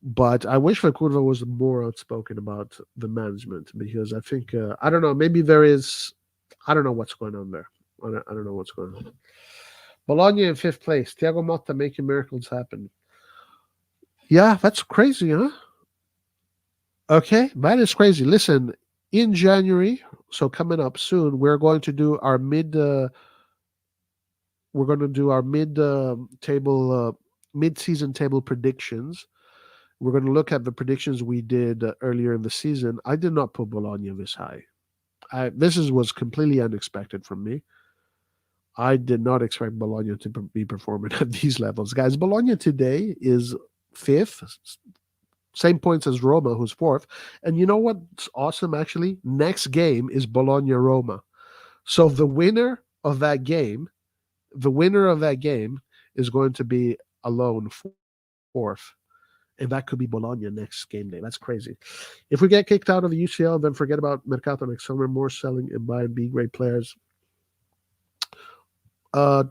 But I wish the Curva was more outspoken about the management because I think, I don't know, maybe there is, I don't know what's going on there. I don't know what's going on. Bologna in fifth place. Thiago Motta making miracles happen. Yeah, that's crazy, huh? Okay, that is crazy. Listen, in January, so coming up soon, we're going to do our mid-season table predictions. We're going to look at the predictions we did earlier in the season. I did not put Bologna this high. Was completely unexpected from me. I did not expect Bologna to be performing at these levels. Guys, Bologna today is fifth, same points as Roma, who's fourth. And you know what's awesome, actually? Next game is Bologna-Roma. So the winner of that game is going to be alone fourth. And that could be Bologna next game day. That's crazy. If we get kicked out of the UCL, then forget about Mercato next summer. More selling and buying B-grade players. Yeah, I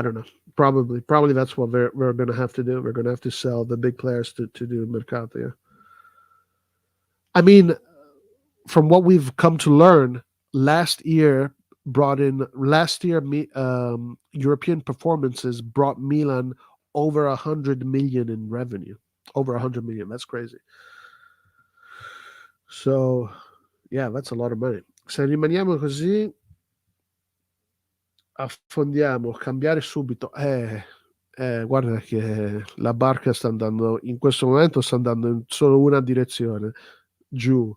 don't know. Probably that's what we're going to have to do. We're going to have to sell the big players to do Mercato. Yeah. I mean, from what we've come to learn, last year European performances brought Milan over 100 million in revenue. Over 100 million. That's crazy. So, yeah, that's a lot of money. Se rimaniamo così, affondiamo, cambiare subito. Guarda che la barca sta andando, in questo momento sta andando in solo una direzione, giù.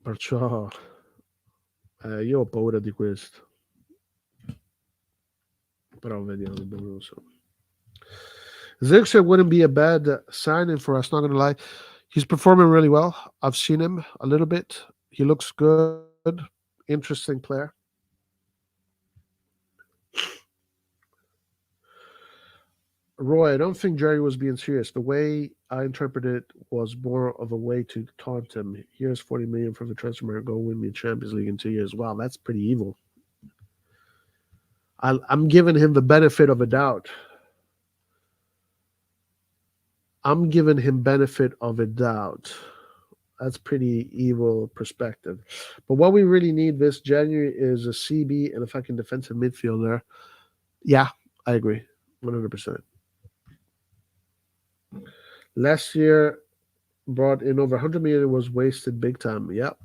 Perciò io ho paura di questo. Però vediamo, non lo so. Zirkzee wouldn't be a bad signing for us, not going to lie. He's performing really well. I've seen him a little bit. He looks good. Interesting player. Roy, I don't think Jerry was being serious. The way I interpreted it was more of a way to taunt him. Here's 40 million for the transfer market. Go win me a Champions League in 2 years. Wow, that's pretty evil. I'm giving him the benefit of a doubt. I'm giving him benefit of a doubt. That's pretty evil perspective. But what we really need this January is a CB and a fucking defensive midfielder. Yeah, I agree. 100%. Last year brought in over 100 million, was wasted big time. Yep.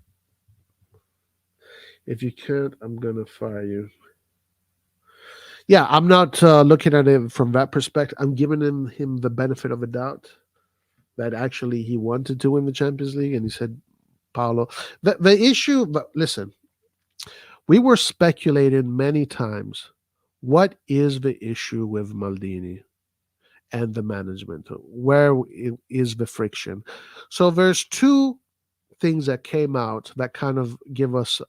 If you can't, I'm going to fire you. Yeah, I'm not looking at it from that perspective. I'm giving him the benefit of a doubt. that actually he wanted to win the Champions League, and he said, Paolo, the issue. But listen, we were speculating many times. What is the issue with Maldini and the management? Where is the friction? So there's two things that came out that kind of give us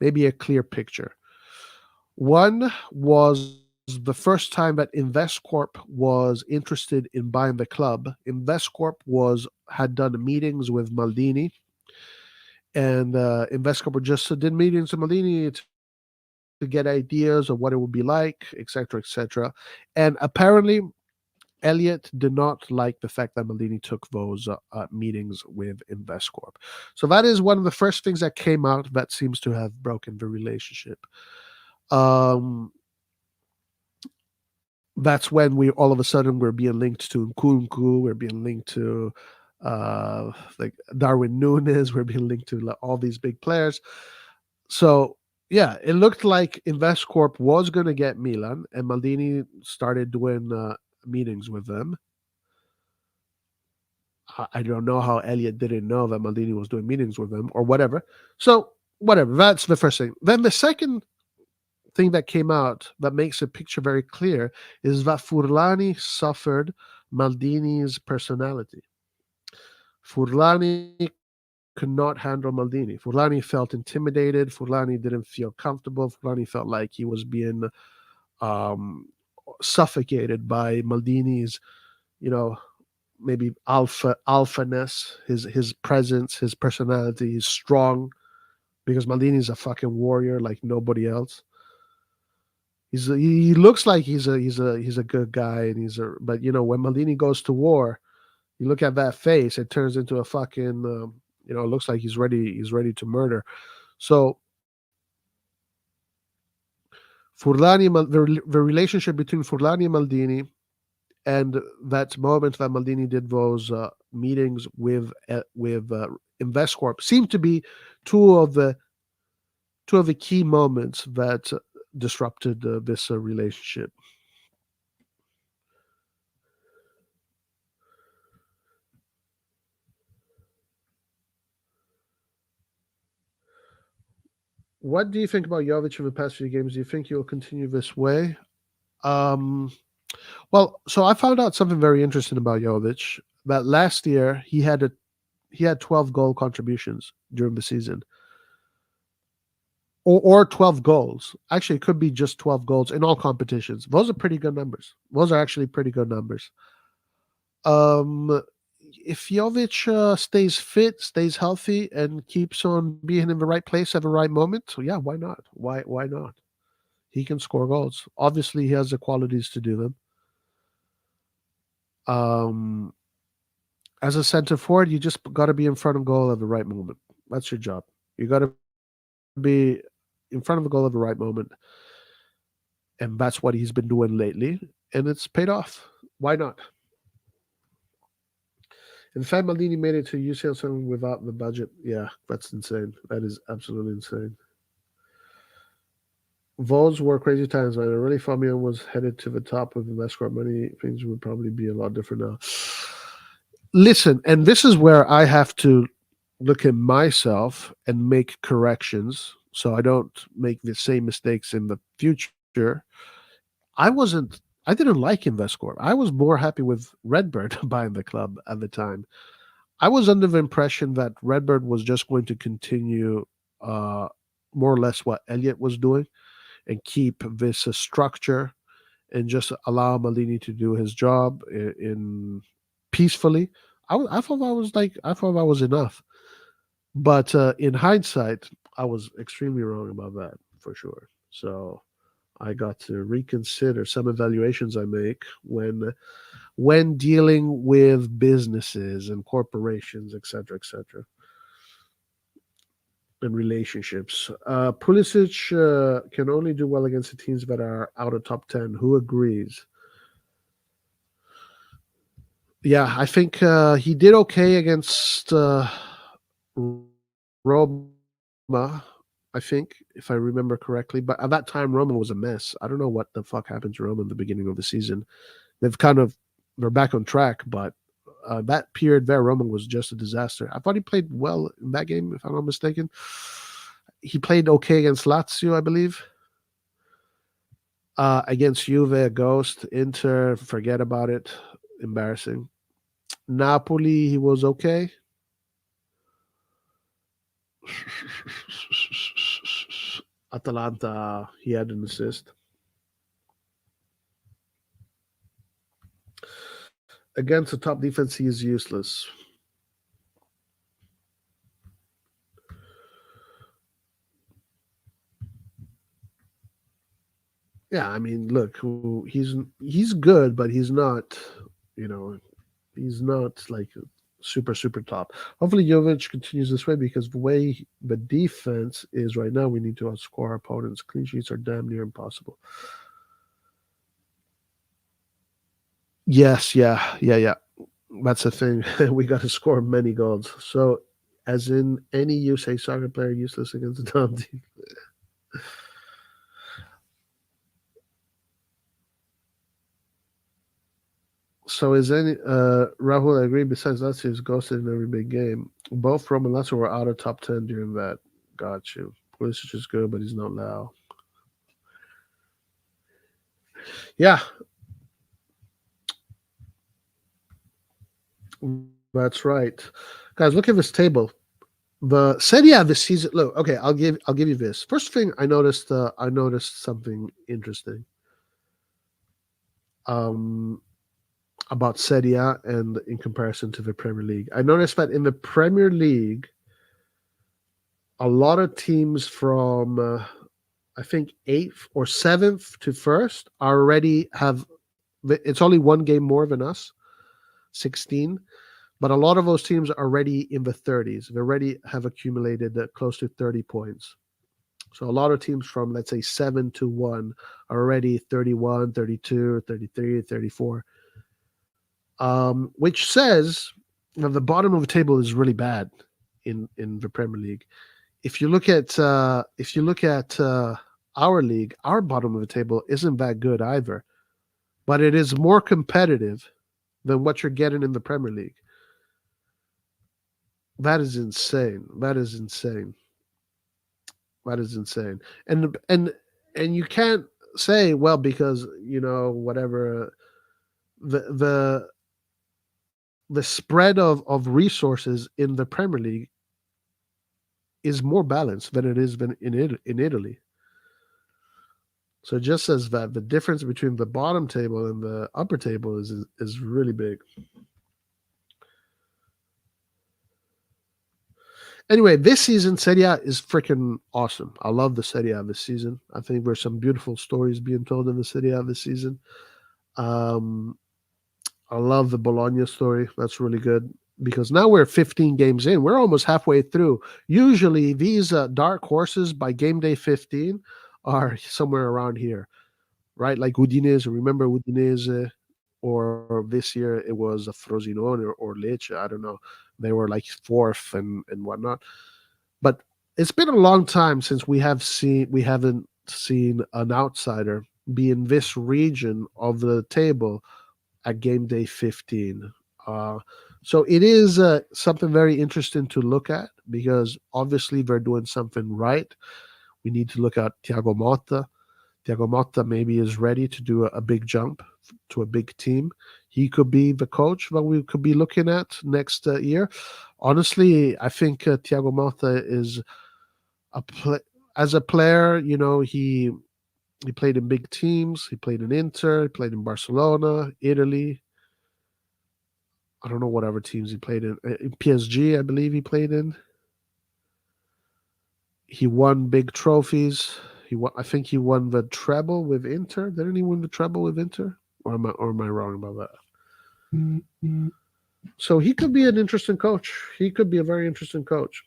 maybe a clear picture. One was the first time that InvestCorp was interested in buying the club. InvestCorp had done meetings with Maldini, and InvestCorp just did meetings with Maldini to get ideas of what it would be like, etc., etc. And apparently, Elliott did not like the fact that Maldini took those meetings with InvestCorp. So that is one of the first things that came out that seems to have broken the relationship. Um, that's when we all of a sudden we're being linked to Nkunku, we're being linked to like Darwin Nunes, we're being linked to all these big players. So yeah, it looked like InvestCorp was going to get Milan, and Maldini started doing meetings with them. I don't know how Elliott didn't know that Maldini was doing meetings with them or whatever. So whatever, that's the first thing. Then the second thing that came out that makes the picture very clear is that Furlani suffered Maldini's personality. Furlani could not handle Maldini. Furlani felt intimidated. Furlani didn't feel comfortable. Furlani felt like he was being um, suffocated by Maldini's, you know, maybe alphaness, his presence, his personality. He's strong because Maldini's a fucking warrior like nobody else. He looks like he's a good guy, and but when Maldini goes to war, you look at that face, it turns into a fucking it looks like he's ready to murder. So the relationship between Furlani and Maldini, and that moment that Maldini did those meetings with InvestCorp seemed to be two of the key moments that disrupted this relationship. What do you think about Jovic in the past few games? Do you think he'll continue this way? Um, well, so I found out something very interesting about Jovic. That last year he had 12 goal contributions during the season, or 12 goals. Actually, it could be just 12 goals in all competitions. Those are pretty good numbers. Those are actually pretty good numbers. If Jovic stays fit, stays healthy, and keeps on being in the right place at the right moment, so yeah, why not? Why not? He can score goals. Obviously, he has the qualities to do them. As a center forward, you just got to be in front of goal at the right moment. That's your job. You got to be in front of the goal at the right moment, and that's what he's been doing lately, and it's paid off. Why not? In fact, Maldini made it to UCL 7 without the budget. Yeah, that's insane. That is absolutely insane. Those were crazy times, man. I really thought Milan was headed to the top with InvestCorp money. Things would probably be a lot different now. Listen, and this is where I have to look at myself and make corrections so I don't make the same mistakes in the future. I didn't like InvestCorp. I was more happy with Redbird buying the club at the time. I was under the impression that Redbird was just going to continue more or less what Elliott was doing and keep this structure and just allow Maldini to do his job in peacefully. I thought that was enough. But in hindsight, I was extremely wrong about that for sure. So I got to reconsider some evaluations I make when dealing with businesses and corporations, etc., and relationships. Pulisic can only do well against the teams that are out of top 10. Who agrees? Yeah, I think he did okay against Roma, I think, if I remember correctly. But at that time, Roma was a mess. I don't know what the fuck happened to Roma in the beginning of the season. They're back on track, but That period there, Roma was just a disaster. I thought he played well in that game, if I'm not mistaken. He played okay against Lazio, I believe. Against Juve, a ghost. Inter, forget about it. Embarrassing. Napoli, he was okay. Atalanta, he had an assist. Against the top defense, he is useless. Yeah, I mean, look, he's good, but he's not, you know, he's not like super top. Hopefully, Jovic continues this way because the way the defense is right now, we need to outscore our opponents. Clean sheets are damn near impossible. Yes, yeah. That's the thing. We got to score many goals. So, as in any USA soccer player useless against the top team. So is any Rahul? I agree. Besides Lazio, he's ghosted in every big game. Both Roma and Lazio were out of top 10 during that. Got you. Pulisic is good, but he's not loud. Yeah, that's right, guys. Look at this table. The Serie A this season. Look, okay, I'll give you this. First thing I noticed something interesting. Um, about Serie A and in comparison to the Premier League. I noticed that in the Premier League, a lot of teams from I think 8th or 7th to 1st already have. It's only one game more than us, 16. But a lot of those teams are already in the 30s. They already have accumulated close to 30 points. So a lot of teams from, let's say, 7 to 1 are already 31, 32, 33, 34. Which says that the bottom of the table is really bad in the Premier League. If you look at our league, our bottom of the table isn't that good either, but it is more competitive than what you're getting in the Premier League. That is insane. That is insane. That is insane. And you can't say, well, because whatever the spread of resources in the Premier League is more balanced than it is in Italy. So it just says that the difference between the bottom table and the upper table is really big. Anyway, this season, Serie A is freaking awesome. I love the Serie A this season. I think there's some beautiful stories being told in the Serie A this season. I love the Bologna story. That's really good because now we're 15 games in. We're almost halfway through. Usually, these dark horses by game day 15 are somewhere around here, right? Like Udinese. Remember Udinese? Or this year it was a Frosinone or Lecce. I don't know. They were like 4th and whatnot. But it's been a long time since we haven't seen an outsider be in this region of the table at game day 15. So it is something very interesting to look at because obviously they're doing something right. We need to look at Thiago Motta. Thiago Motta maybe is ready to do a big jump to a big team. He could be the coach that we could be looking at next year. Honestly, I think Thiago Motta is as a player. He played in big teams. He played in Inter. He played in Barcelona, Italy. I don't know what other teams he played in. In PSG, I believe he played in. He won big trophies. I think he won the treble with Inter. Didn't he win the treble with Inter? Or am I wrong about that? Mm-hmm. So he could be an interesting coach. He could be a very interesting coach.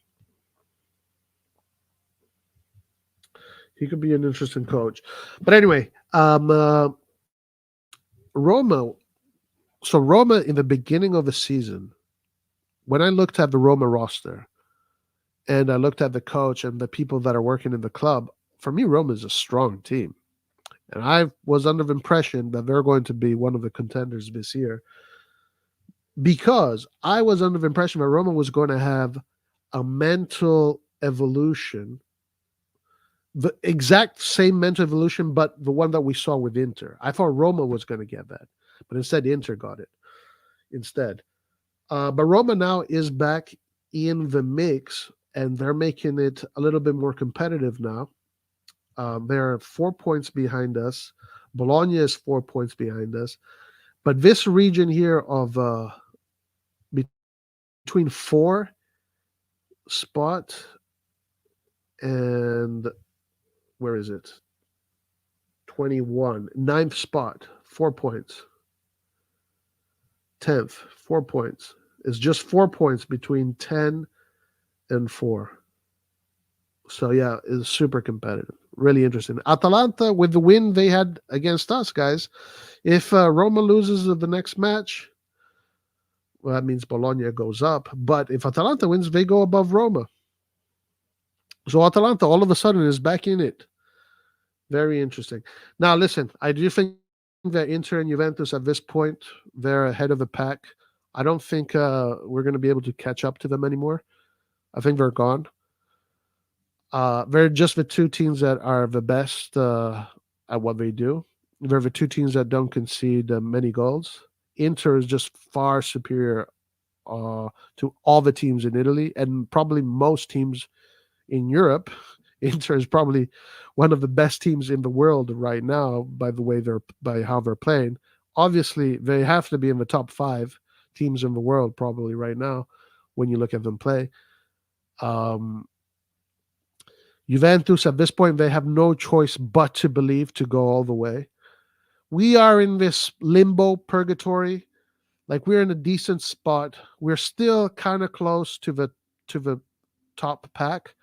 He could be an interesting coach. But anyway, Roma. So Roma in the beginning of the season, when I looked at the Roma roster and I looked at the coach and the people that are working in the club, for me, Roma is a strong team. And I was under the impression that they're going to be one of the contenders this year. because I was under the impression that Roma was going to have a mental evolution, the exact same mental evolution, but the one that we saw with Inter. I thought Roma was going to get that, but instead Inter got it instead. But Roma now is back in the mix, and they're making it a little bit more competitive now. They're 4 points behind us. Bologna is 4 points behind us. But this region here of between spot and where is it? 21, ninth spot, 4 points. 10th, 4 points. It's just 4 points between 10 and 4. So yeah, it's super competitive. Really interesting. Atalanta with the win they had against us, guys. If Roma loses the next match, well, that means Bologna goes up. But if Atalanta wins, they go above Roma. So Atalanta all of a sudden is back in it. Very interesting. Now, listen, I do think that Inter and Juventus at this point, they're ahead of the pack. I don't think we're going to be able to catch up to them anymore. I think they're gone. They're just the two teams that are the best at what they do. They're the two teams that don't concede many goals. Inter is just far superior to all the teams in Italy and probably most teams in Europe. Inter is probably one of the best teams in the world right now by how they're playing. Obviously, they have to be in the top 5 teams in the world probably right now when you look at them play. Juventus at this point, they have no choice but to believe to go all the way. We are in this limbo purgatory. Like we're in a decent spot. We're still kind of close to the top pack,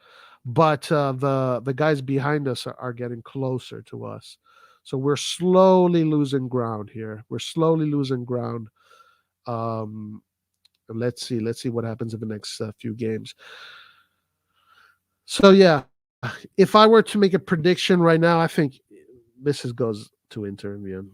but the guys behind us are getting closer to us. So we're slowly losing ground here. We're slowly losing ground. And let's see what happens in the next few games. So yeah, if I were to make a prediction right now, I think this goes to Inter in the end.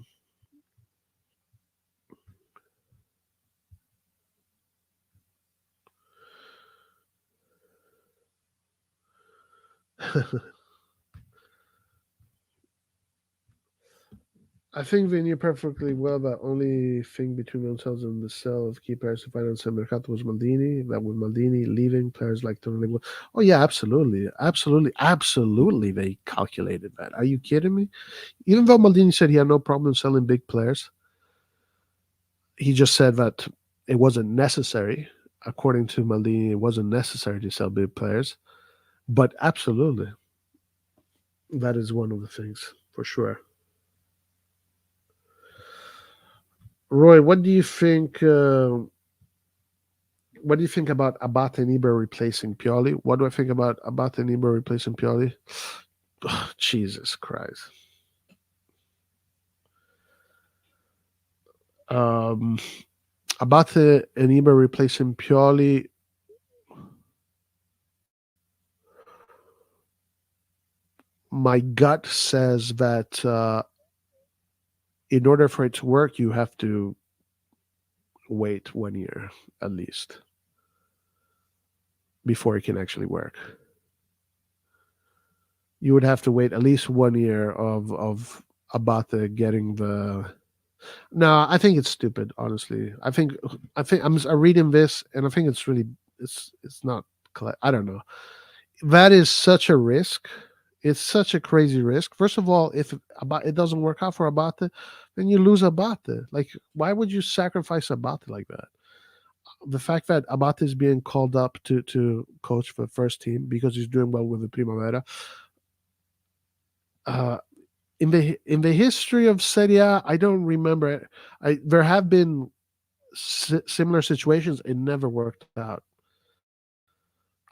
I think they knew perfectly well that only thing between themselves and the sale of key players to finance and Mercato was Maldini. That with Maldini leaving, players like Tony. Oh yeah, absolutely, absolutely, absolutely. They calculated that. Are you kidding me? Even though Maldini said he had no problem selling big players, he just said that it wasn't necessary. According to Maldini, it wasn't necessary to sell big players. But absolutely, that is one of the things for sure. Roy, what do you think? What do you think about Abate and Ibra replacing Pioli? What do I think about Abate and Ibra replacing Pioli? Oh, Jesus Christ. Um, Abate and Ibra replacing Pioli. My gut says that in order for it to work, you have to wait 1 year at least before it can actually work. You would have to wait at least 1 year of Abate getting the. No, I think it's stupid. Honestly, I think I'm reading this and I think it's really it's not. I don't know. That is such a risk. It's such a crazy risk. First of all, if it doesn't work out for Abate, then you lose Abate. Like, why would you sacrifice Abate like that? The fact that Abate is being called up to coach for the first team because he's doing well with the Primavera. Uh, in the history of Serie A, I don't remember. There have been similar situations. It never worked out.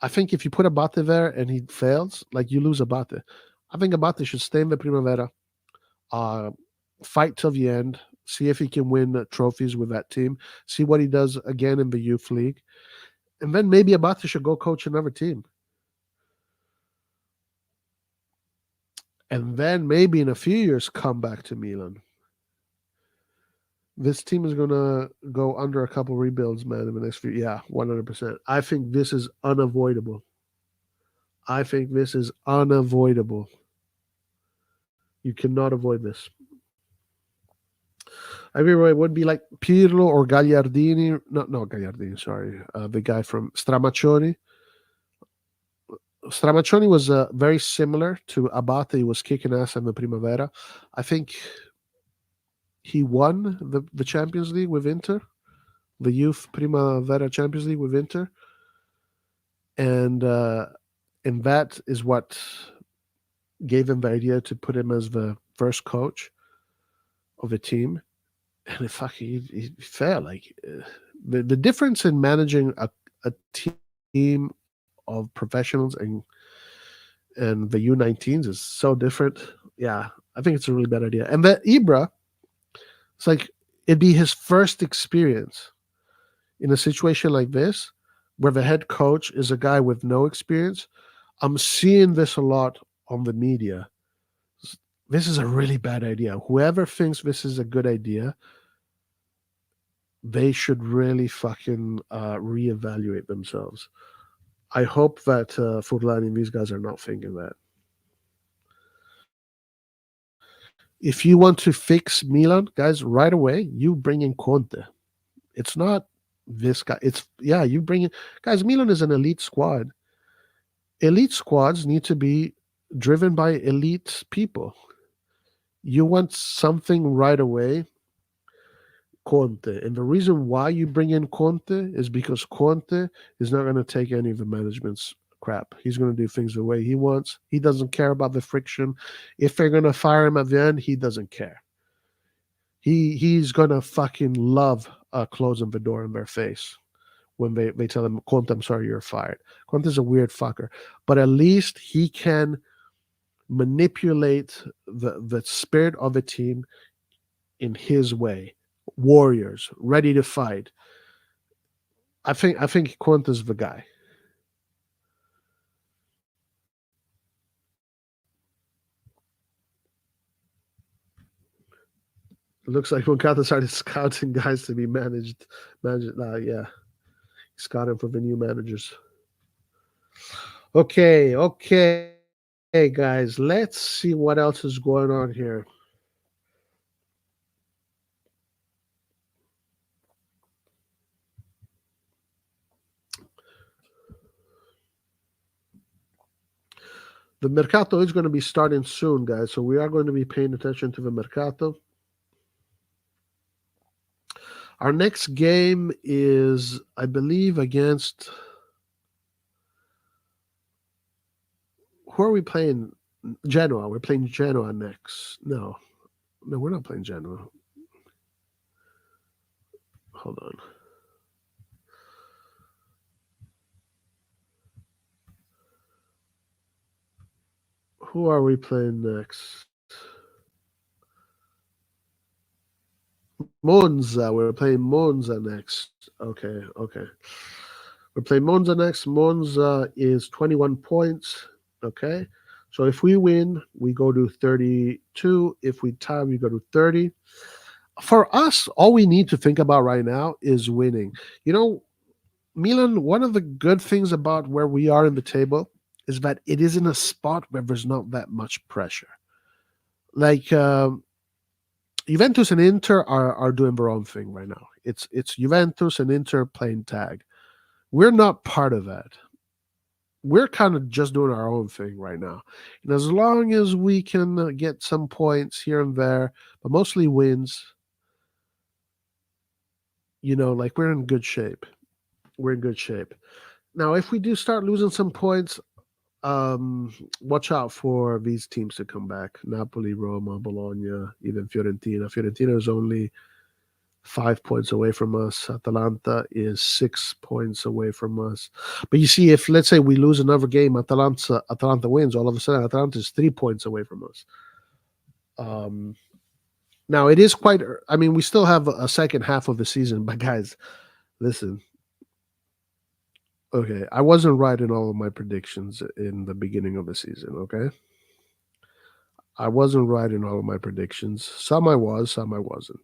I think if you put Abate there and he fails, like you lose Abate. I think Abate should stay in the Primavera, uh, fight till the end, see if he can win trophies with that team, see what he does again in the youth league, and then maybe Abate should go coach another team. And then maybe in a few years come back to Milan. This team is gonna go under a couple rebuilds, man, in the next few. Yeah, 100%. I think this is unavoidable. I think this is unavoidable. You cannot avoid this. I mean, it would be like Pirlo or Gagliardini. No, Gagliardini. Sorry, the guy from Stramaccioni. Stramaccioni was very similar to Abate. He was kicking ass in the Primavera. I think he won the Champions League with Inter, the Youth Primavera Champions League with Inter, and that is what gave him the idea to put him as the first coach of the team. And he failed. Like the difference in managing a team of professionals and the U19s is so different. Yeah, I think it's a really bad idea. And that Ibra, it's like it'd be his first experience in a situation like this, where the head coach is a guy with no experience. I'm seeing this a lot on the media. This is a really bad idea. Whoever thinks this is a good idea, they should really fucking reevaluate themselves. I hope that Furlan and these guys are not thinking that. If you want to fix Milan, guys, right away, you bring in Conte. It's not this guy. It's yeah, you bring in guys. Milan is an elite squad. Elite squads need to be driven by elite people. You want something right away, Conte. And the reason why you bring in Conte is because Conte is not going to take any of the management's crap. He's going to do things the way he wants. He doesn't care about the friction. If they're going to fire him at the end, he doesn't care. He's going to fucking love closing the door in their face when they tell him, Conte, I'm sorry, you're fired. Conte's a weird fucker. But at least he can manipulate the spirit of the team in his way. Warriors ready to fight. I think Conte's the guy. It looks like Moncada started scouting guys to be managed. Yeah, scouting for the new managers. Okay, guys. Let's see what else is going on here. The Mercato is going to be starting soon, guys. So we are going to be paying attention to the Mercato. Our next game is, I believe, against. Who are we playing? Genoa. We're playing Genoa next. No, we're not playing Genoa. Hold on. Who are we playing next? Monza. We're playing Monza next. Okay. We're playing Monza next. Monza is 21 points. Okay. So if we win, we go to 32. If we tie, we go to 30. For us, all we need to think about right now is winning. You know, Milan, one of the good things about where we are in the table is that it is in a spot where there's not that much pressure. Like Juventus and Inter are doing their own thing right now. It's Juventus and Inter playing tag. We're not part of that. We're kind of just doing our own thing right now. And as long as we can get some points here and there, but mostly wins, like we're in good shape. We're in good shape. Now, if we do start losing some points, watch out for these teams to come back. Napoli, Roma, Bologna, even Fiorentina. Fiorentina is only 5 points away from us. Atalanta is 6 points away from us. But you see, if let's say we lose another game, Atalanta wins, all of a sudden Atalanta is 3 points away from us. Now it is quite. I mean, we still have a second half of the season, but guys, listen. Okay, I wasn't right in all of my predictions in the beginning of the season. Okay, I wasn't right in all of my predictions. Some I was, some I wasn't.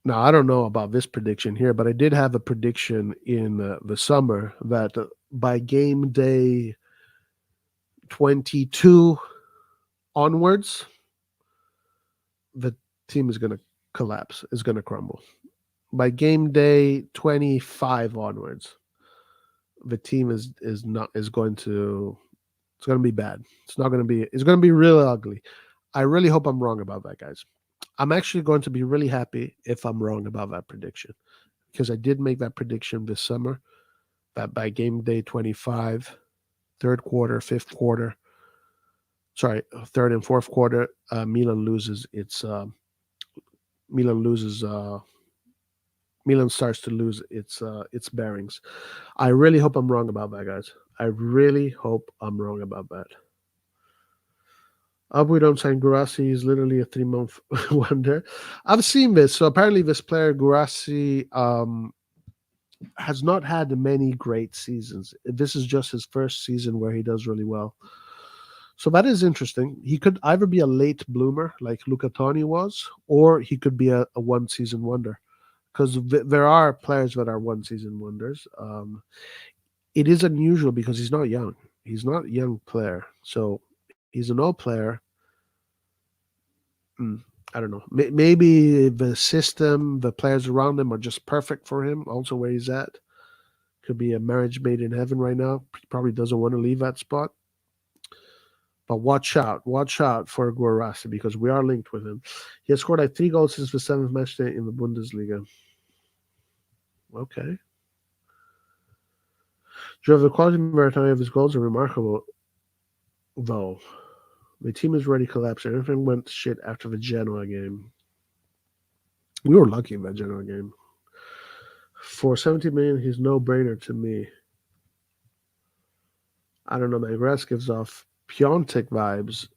Now, I don't know about this prediction here, but I did have a prediction in the summer that by game day 22 onwards, the team is going to collapse, is going to crumble. By game day 25 onwards, the team is not is going to it's going to be bad. It's going to be really ugly. I really hope I'm wrong about that, guys. I'm actually going to be really happy if I'm wrong about that prediction because I did make that prediction this summer that by game day 25, third quarter, fifth quarter, sorry, third and fourth quarter, Milan loses Milan starts to lose its bearings. I really hope I'm wrong about that, guys. I really hope I'm wrong about that. Up we don't sign Gurasi is literally a 3-month wonder. I've seen this. So apparently this player Gurasi has not had many great seasons. This is just his first season where he does really well. So that is interesting. He could either be a late bloomer like Luca Toni was, or he could be a one season wonder. Because there are players that are one season wonders. It is unusual because he's not young. He's not a young player. So he's an old player. I don't know. Maybe the system, the players around him are just perfect for him. Also, where he's at could be a marriage made in heaven right now. He probably doesn't want to leave that spot. But watch out for Guarassi because we are linked with him. He has scored like 3 goals since the 7th match day in the Bundesliga. Okay. Joe, the quality and variety of his goals are remarkable, though. The team is already collapsing. Everything went to shit after the Genoa game. We were lucky in that Genoa game. For 70 million, he's no brainer to me. I don't know, man. Grass gives off Piontek vibes.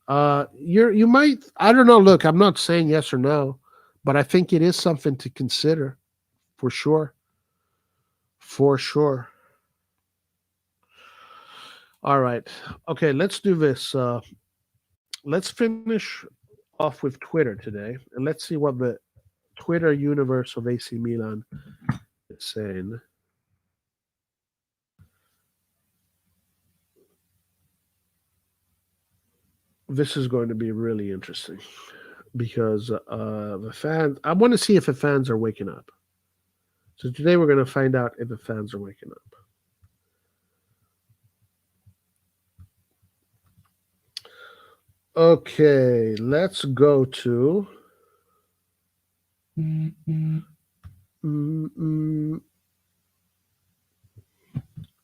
You might. I don't know. Look, I'm not saying yes or no, but I think it is something to consider, for sure. For sure. All right. Okay, let's do this. Let's finish off with Twitter today, and let's see what the Twitter universe of AC Milan is saying. This is going to be really interesting because the fans. I want to see if the fans are waking up. So today we're going to find out if the fans are waking up. Okay, let's go to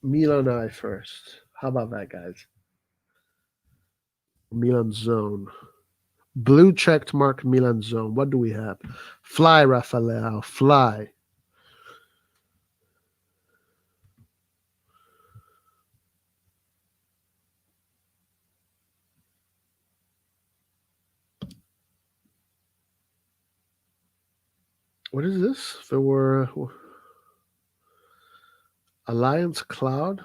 Milan'S first. How about that, guys? Milan zone. Blue checked mark Milan zone. What do we have? Fly, Rafael. Fly. What is this? There were Alliance Cloud.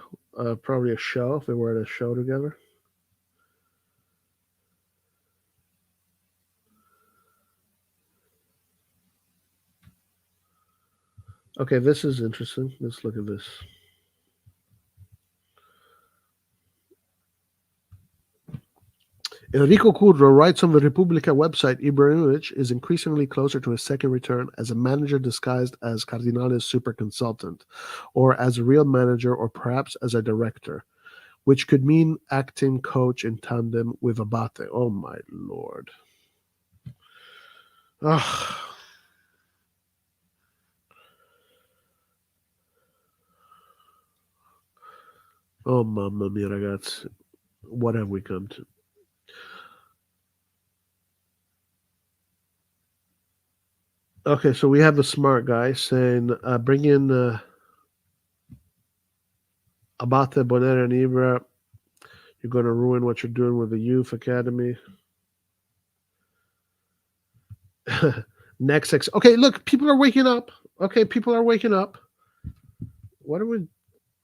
Probably a show if they were at a show together. Okay, this is interesting. Let's look at this. Enrico Curro writes on the Repubblica website Ibrahimovic is increasingly closer to his second return as a manager disguised as Cardinale's super consultant, or as a real manager, or perhaps as a director, which could mean acting coach in tandem with Abate. Oh my lord. Ugh. Oh mamma mia, ragazzi. What have we come to? Okay, so we have the smart guy saying, bring in Abate, Bonera, and Ibra. You're going to ruin what you're doing with the youth academy. Next, okay, look, people are waking up. Okay, people are waking up. What are we?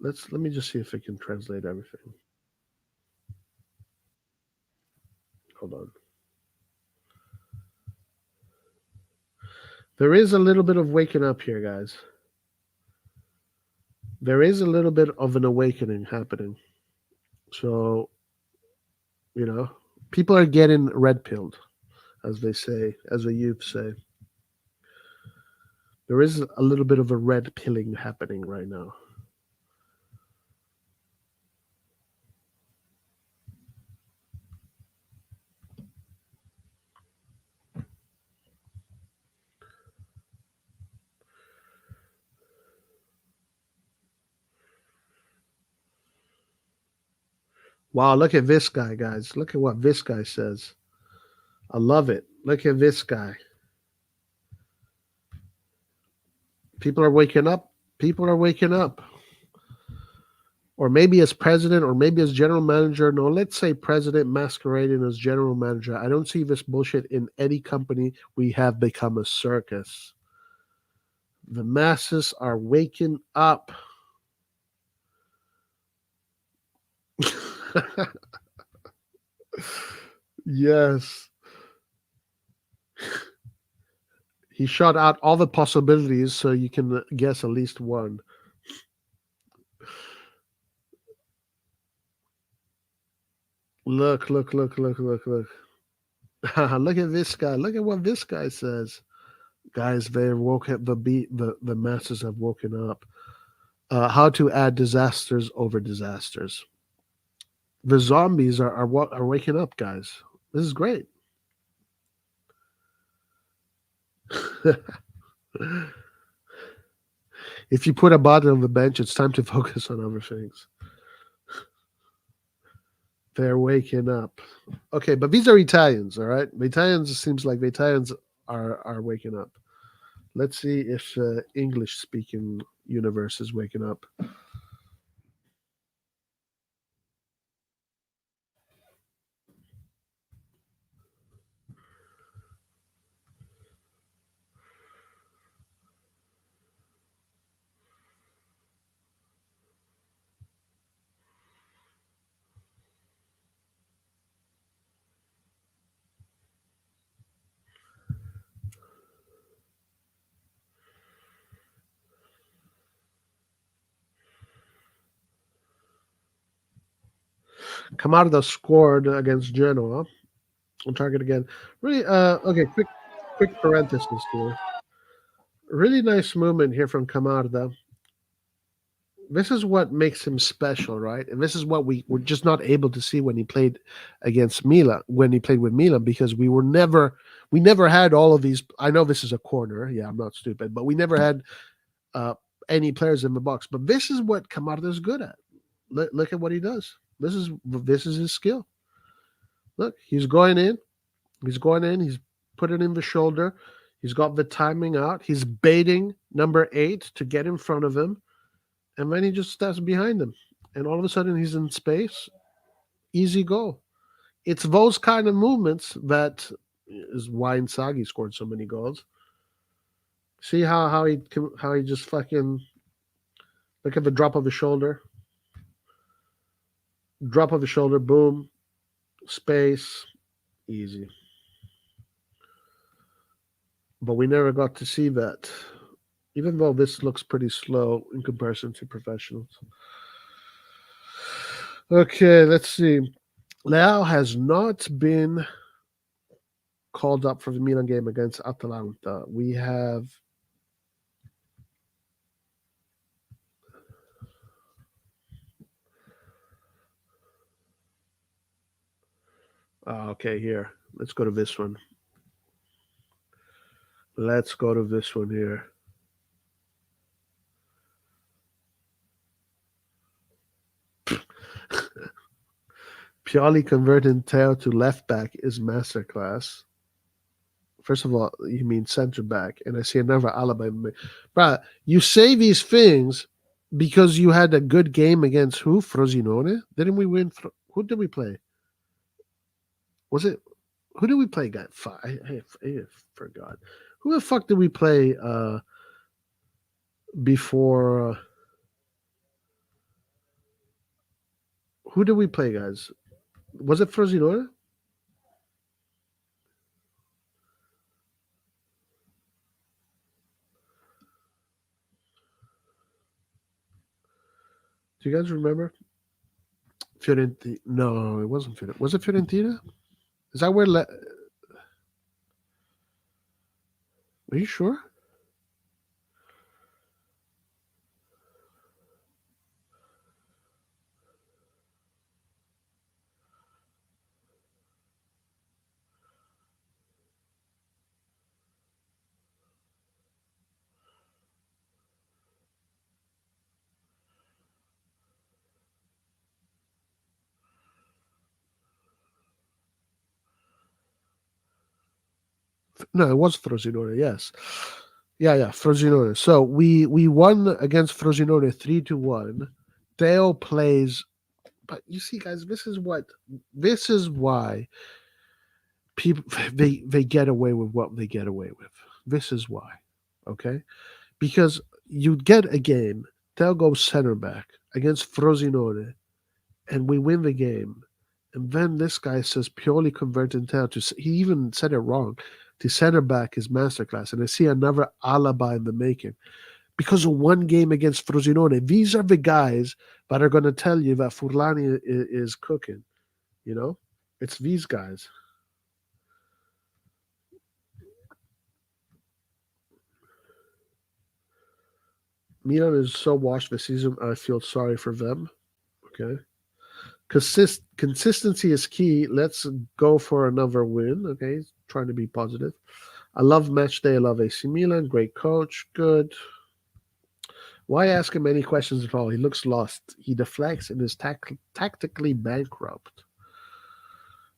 Let me just see if I can translate everything. Hold on. There is a little bit of waking up here, guys. There is a little bit of an awakening happening. So, you know, people are getting red pilled, as they say, as the youth say. There is a little bit of a red pilling happening right now. Wow, look at this guy, guys. Look at what this guy says. I love it. Look at this guy. People are waking up. People are waking up. Or maybe as president, or maybe as general manager. No, let's say president masquerading as general manager. I don't see this bullshit in any company. We have become a circus. The masses are waking up. Yes. He shot out all the possibilities so you can guess at least one. Look, look, look, look, look, look. Look at this guy. Look at what this guy says. Guys, they woke up the masses have woken up. How to add disasters over disasters. The zombies are waking up, guys. This is great. If you put a body on the bench, it's time to focus on other things. They're waking up. Okay, but these are Italians, all right? The Italians, it seems like the Italians are waking up. Let's see if English speaking universe is waking up. Camarda scored against Genoa on target again. Really, okay, quick parenthesis here. Really nice movement here from Camarda. This is what makes him special, right? And this is what we were just not able to see when he played against Milan, when he played with Milan, because we never had all of these. I know this is a corner. Yeah, I'm not stupid, but we never had uh, any players in the box. But this is what Camarda is good at. Look at what he does. This is his skill. Look, he's going in. He's going in. He's putting in the shoulder. He's got the timing out. He's baiting number 8 to get in front of him. And then he just steps behind him. And all of a sudden he's in space. Easy goal. It's those kind of movements that is why Inzaghi scored so many goals. See how he just fucking look at the drop of the shoulder. Drop of the shoulder, boom, space, easy. But we never got to see that, even though this looks pretty slow in comparison to professionals. Okay, let's see. Leao has not been called up for the Milan game against Atalanta. We have okay, here. Let's go to this one. Let's go to this one here. Pioli converting Teo to left back is masterclass. First of all, you mean center back, and I see another Alaba. Bruh, you say these things because you had a good game against who? Frosinone? Didn't we win? Who did we play? Was it? Who did we play? Guy, I forgot. Who the fuck did we play before? Who did we play, guys? Was it Frosinone? Do you guys remember? Fiorentina. No, it wasn't Fiorentina. Was it Fiorentina? Is that where? Are you sure? No, it was Frosinone. Yes. Yeah, yeah, Frosinone. So we won against Frosinone 3-1. Theo plays, but you see, guys, this is why people they get away with what they get away with. This is why, okay? Because you get a game, Theo goes center back against Frosinone, and we win the game. And then this guy says Pioli converted Theo to. He even said it wrong. To center back is masterclass, and I see another alibi in the making because of one game against Frosinone. These are the guys that are going to tell you that Furlani is cooking. You know, it's these guys. Milan is so washed this season. I feel sorry for them. Okay. Consistency is key. Let's go for another win. Okay. Trying to be positive. I love match day. I love AC Milan. Great coach. Good. Why ask him any questions at all? He looks lost. He deflects and is tactically bankrupt.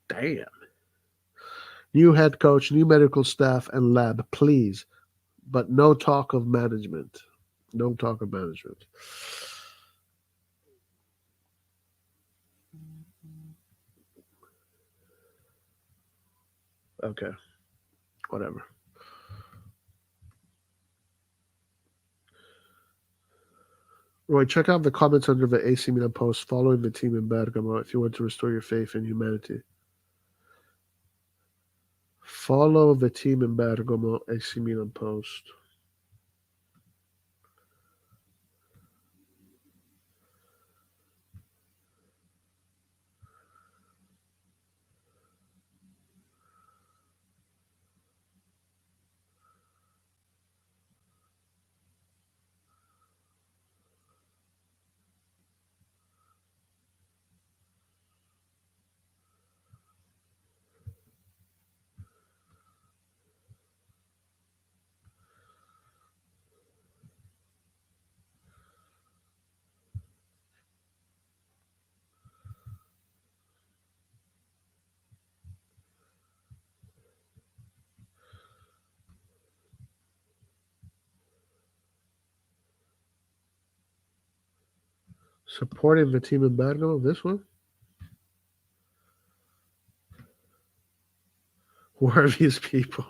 Damn. New head coach, new medical staff, and lab, please. But no talk of management. No talk of management. Okay. Whatever. Roy, check out the comments under the AC Milan post following the team in Bergamo if you want to restore your faith in humanity. Follow the team in Bergamo AC Milan post. Supporting the team in Bergamo, this one? Who are these people?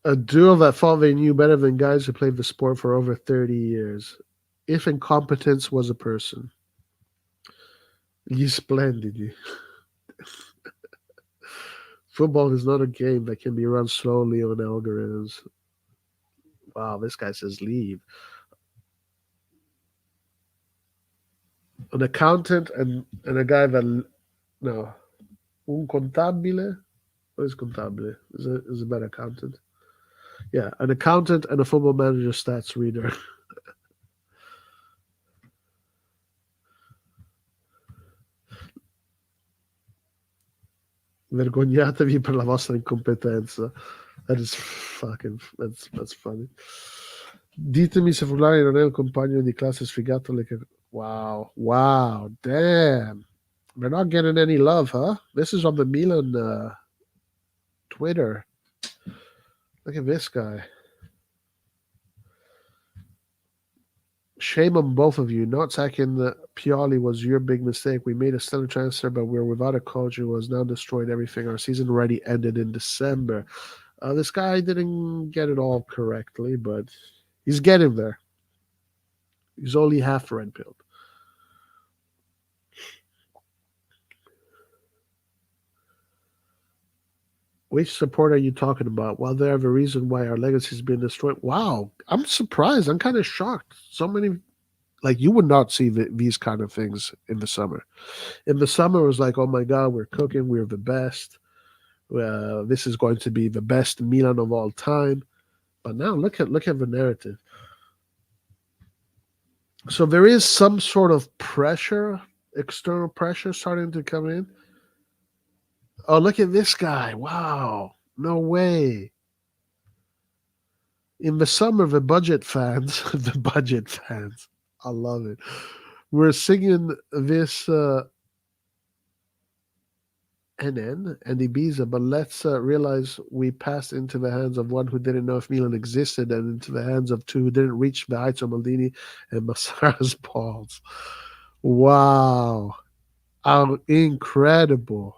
A duo that thought they knew better than guys who played the sport for over 30 years. If incompetence was a person. Gli splendidi. Football is not a game that can be run slowly on algorithms. Wow, this guy says leave. An accountant and a guy that no, un contabile. What is contabile? Is a better accountant? Yeah, an accountant and a football manager stats reader. Vergognatevi per la vostra incompetenza. That is fucking. That's funny. Ditemi se Fulani non è un compagno di classe sfigato. Wow, wow, damn. We're not getting any love, huh? This is on the Milan Twitter. Look at this guy. Shame on both of you. Not sacking the Pioli was your big mistake. We made a stellar transfer, but we're without a coach who has now destroyed everything. Our season already ended in December. This guy didn't get it all correctly, but he's getting there. He's only half red pilled. Which support are you talking about? Well, they have a reason why our legacy is being destroyed. Wow, I'm surprised. I'm kind of shocked. So many, like, you would not see these kind of things in the summer. In the summer, it was like, oh my God, we're cooking. We're the best. This is going to be the best Milan of all time. But now look at the narrative. So there is some sort of pressure, external pressure starting to come in. Oh, look at this guy. Wow. No way. In the summer, the budget fans, the budget fans, I love it. We're singing this NN and Ibiza, but let's realize we passed into the hands of one who didn't know if Milan existed and into the hands of two who didn't reach the heights of Maldini and Massara's balls. Wow. How incredible.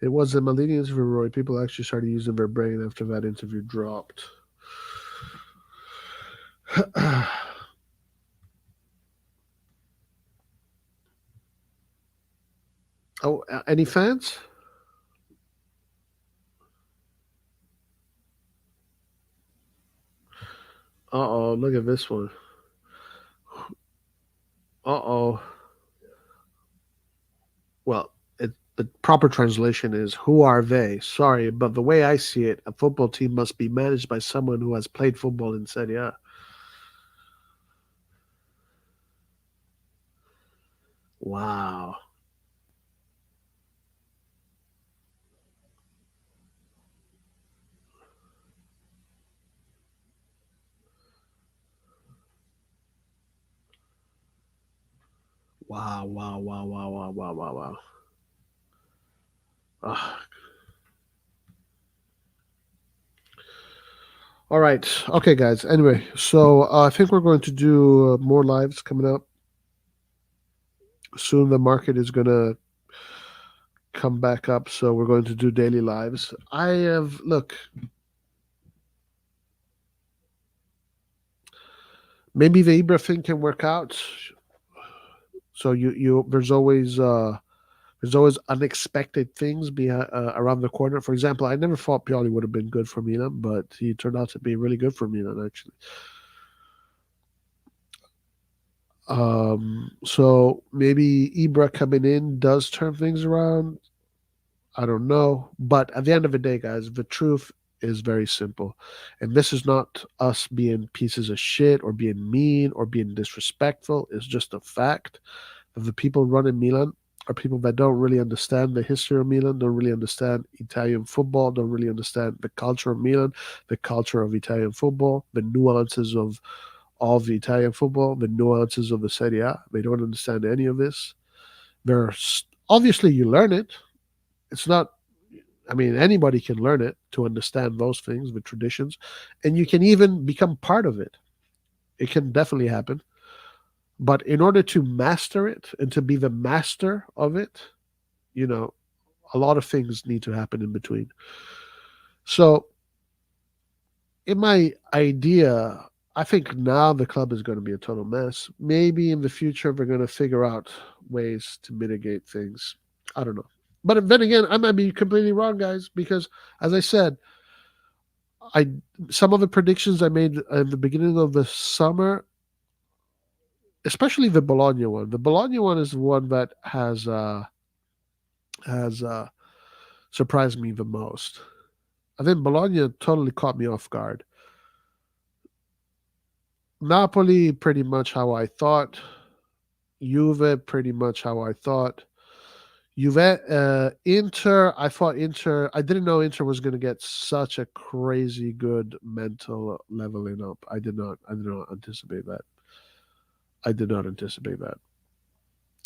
It was a Maldini interview, Roy. People actually started using their brain after that interview dropped. Oh, any fans? Uh oh, look at this one. Uh oh. Well, the proper translation is who are they? Sorry, but the way I see it, a football team must be managed by someone who has played football in Serie A. Wow. Wow, wow, wow, wow, wow, wow, wow, wow. Ah. All right. Okay, guys. Anyway, so I think we're going to do more lives coming up. Soon the market is going to come back up, so we're going to do daily lives. I have, look, maybe the Ibra thing can work out. So there's always unexpected things around the corner. For example, I never thought Pioli would have been good for Milan, but he turned out to be really good for Milan actually. So maybe Ibra coming in does turn things around. I don't know, but at the end of the day, guys, the truth is very simple, and this is not us being pieces of shit or being mean or being disrespectful. It's just a fact that the people running Milan are people that don't really understand the history of Milan, don't really understand Italian football, don't really understand the culture of Milan, the culture of Italian football, the nuances of the Italian football, the nuances of the Serie A. They don't understand any of this. There's obviously you learn it. It's not. I mean, anybody can learn it to understand those things, the traditions, and you can even become part of it. It can definitely happen. But in order to master it and to be the master of it, you know, a lot of things need to happen in between. So, in my idea, I think now the club is going to be a total mess. Maybe in the future, we're going to figure out ways to mitigate things. I don't know. But then again, I might be completely wrong, guys, because as I said, I some of the predictions I made at the beginning of the summer, especially the Bologna one. The Bologna one is the one that has surprised me the most. I think Bologna totally caught me off guard. Napoli, pretty much how I thought. Juve, pretty much how I thought. Juve, Inter. I thought Inter. I didn't know Inter was going to get such a crazy good mental leveling up. I did not. I did not anticipate that. I did not anticipate that.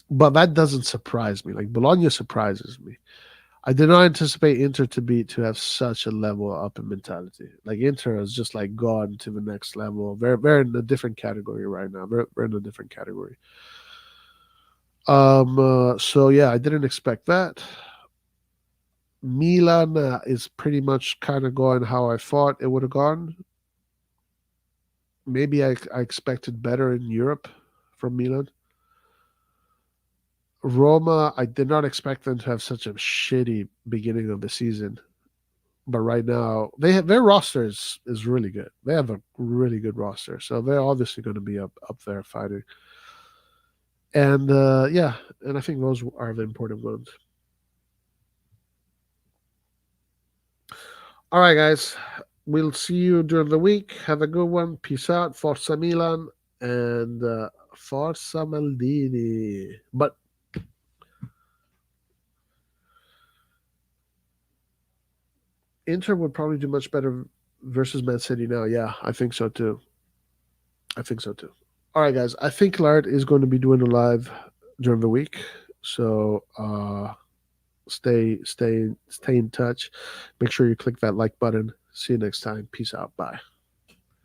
But that doesn't surprise me. Like Bologna surprises me. I did not anticipate Inter to have such a level up in mentality. Like Inter has just like gone to the next level. They're in a different category right now. They're in a different category. So yeah, I didn't expect that. Milan is pretty much kind of going how I thought it would have gone. maybe I expected better in Europe from Milan. Roma, I did not expect them to have such a shitty beginning of the season. But right now, they have their roster is really good. They have a really good roster, so they're obviously going to be up there fighting. And yeah, and I think those are the important ones. All right, guys, we'll see you during the week. Have a good one. Peace out. Forza Milan and Forza Maldini. But Inter would probably do much better versus Man City now. Yeah, I think so too. I think so too. All right, guys. I think Lart is going to be doing a live during the week, so stay in touch. Make sure you click that like button. See you next time. Peace out. Bye.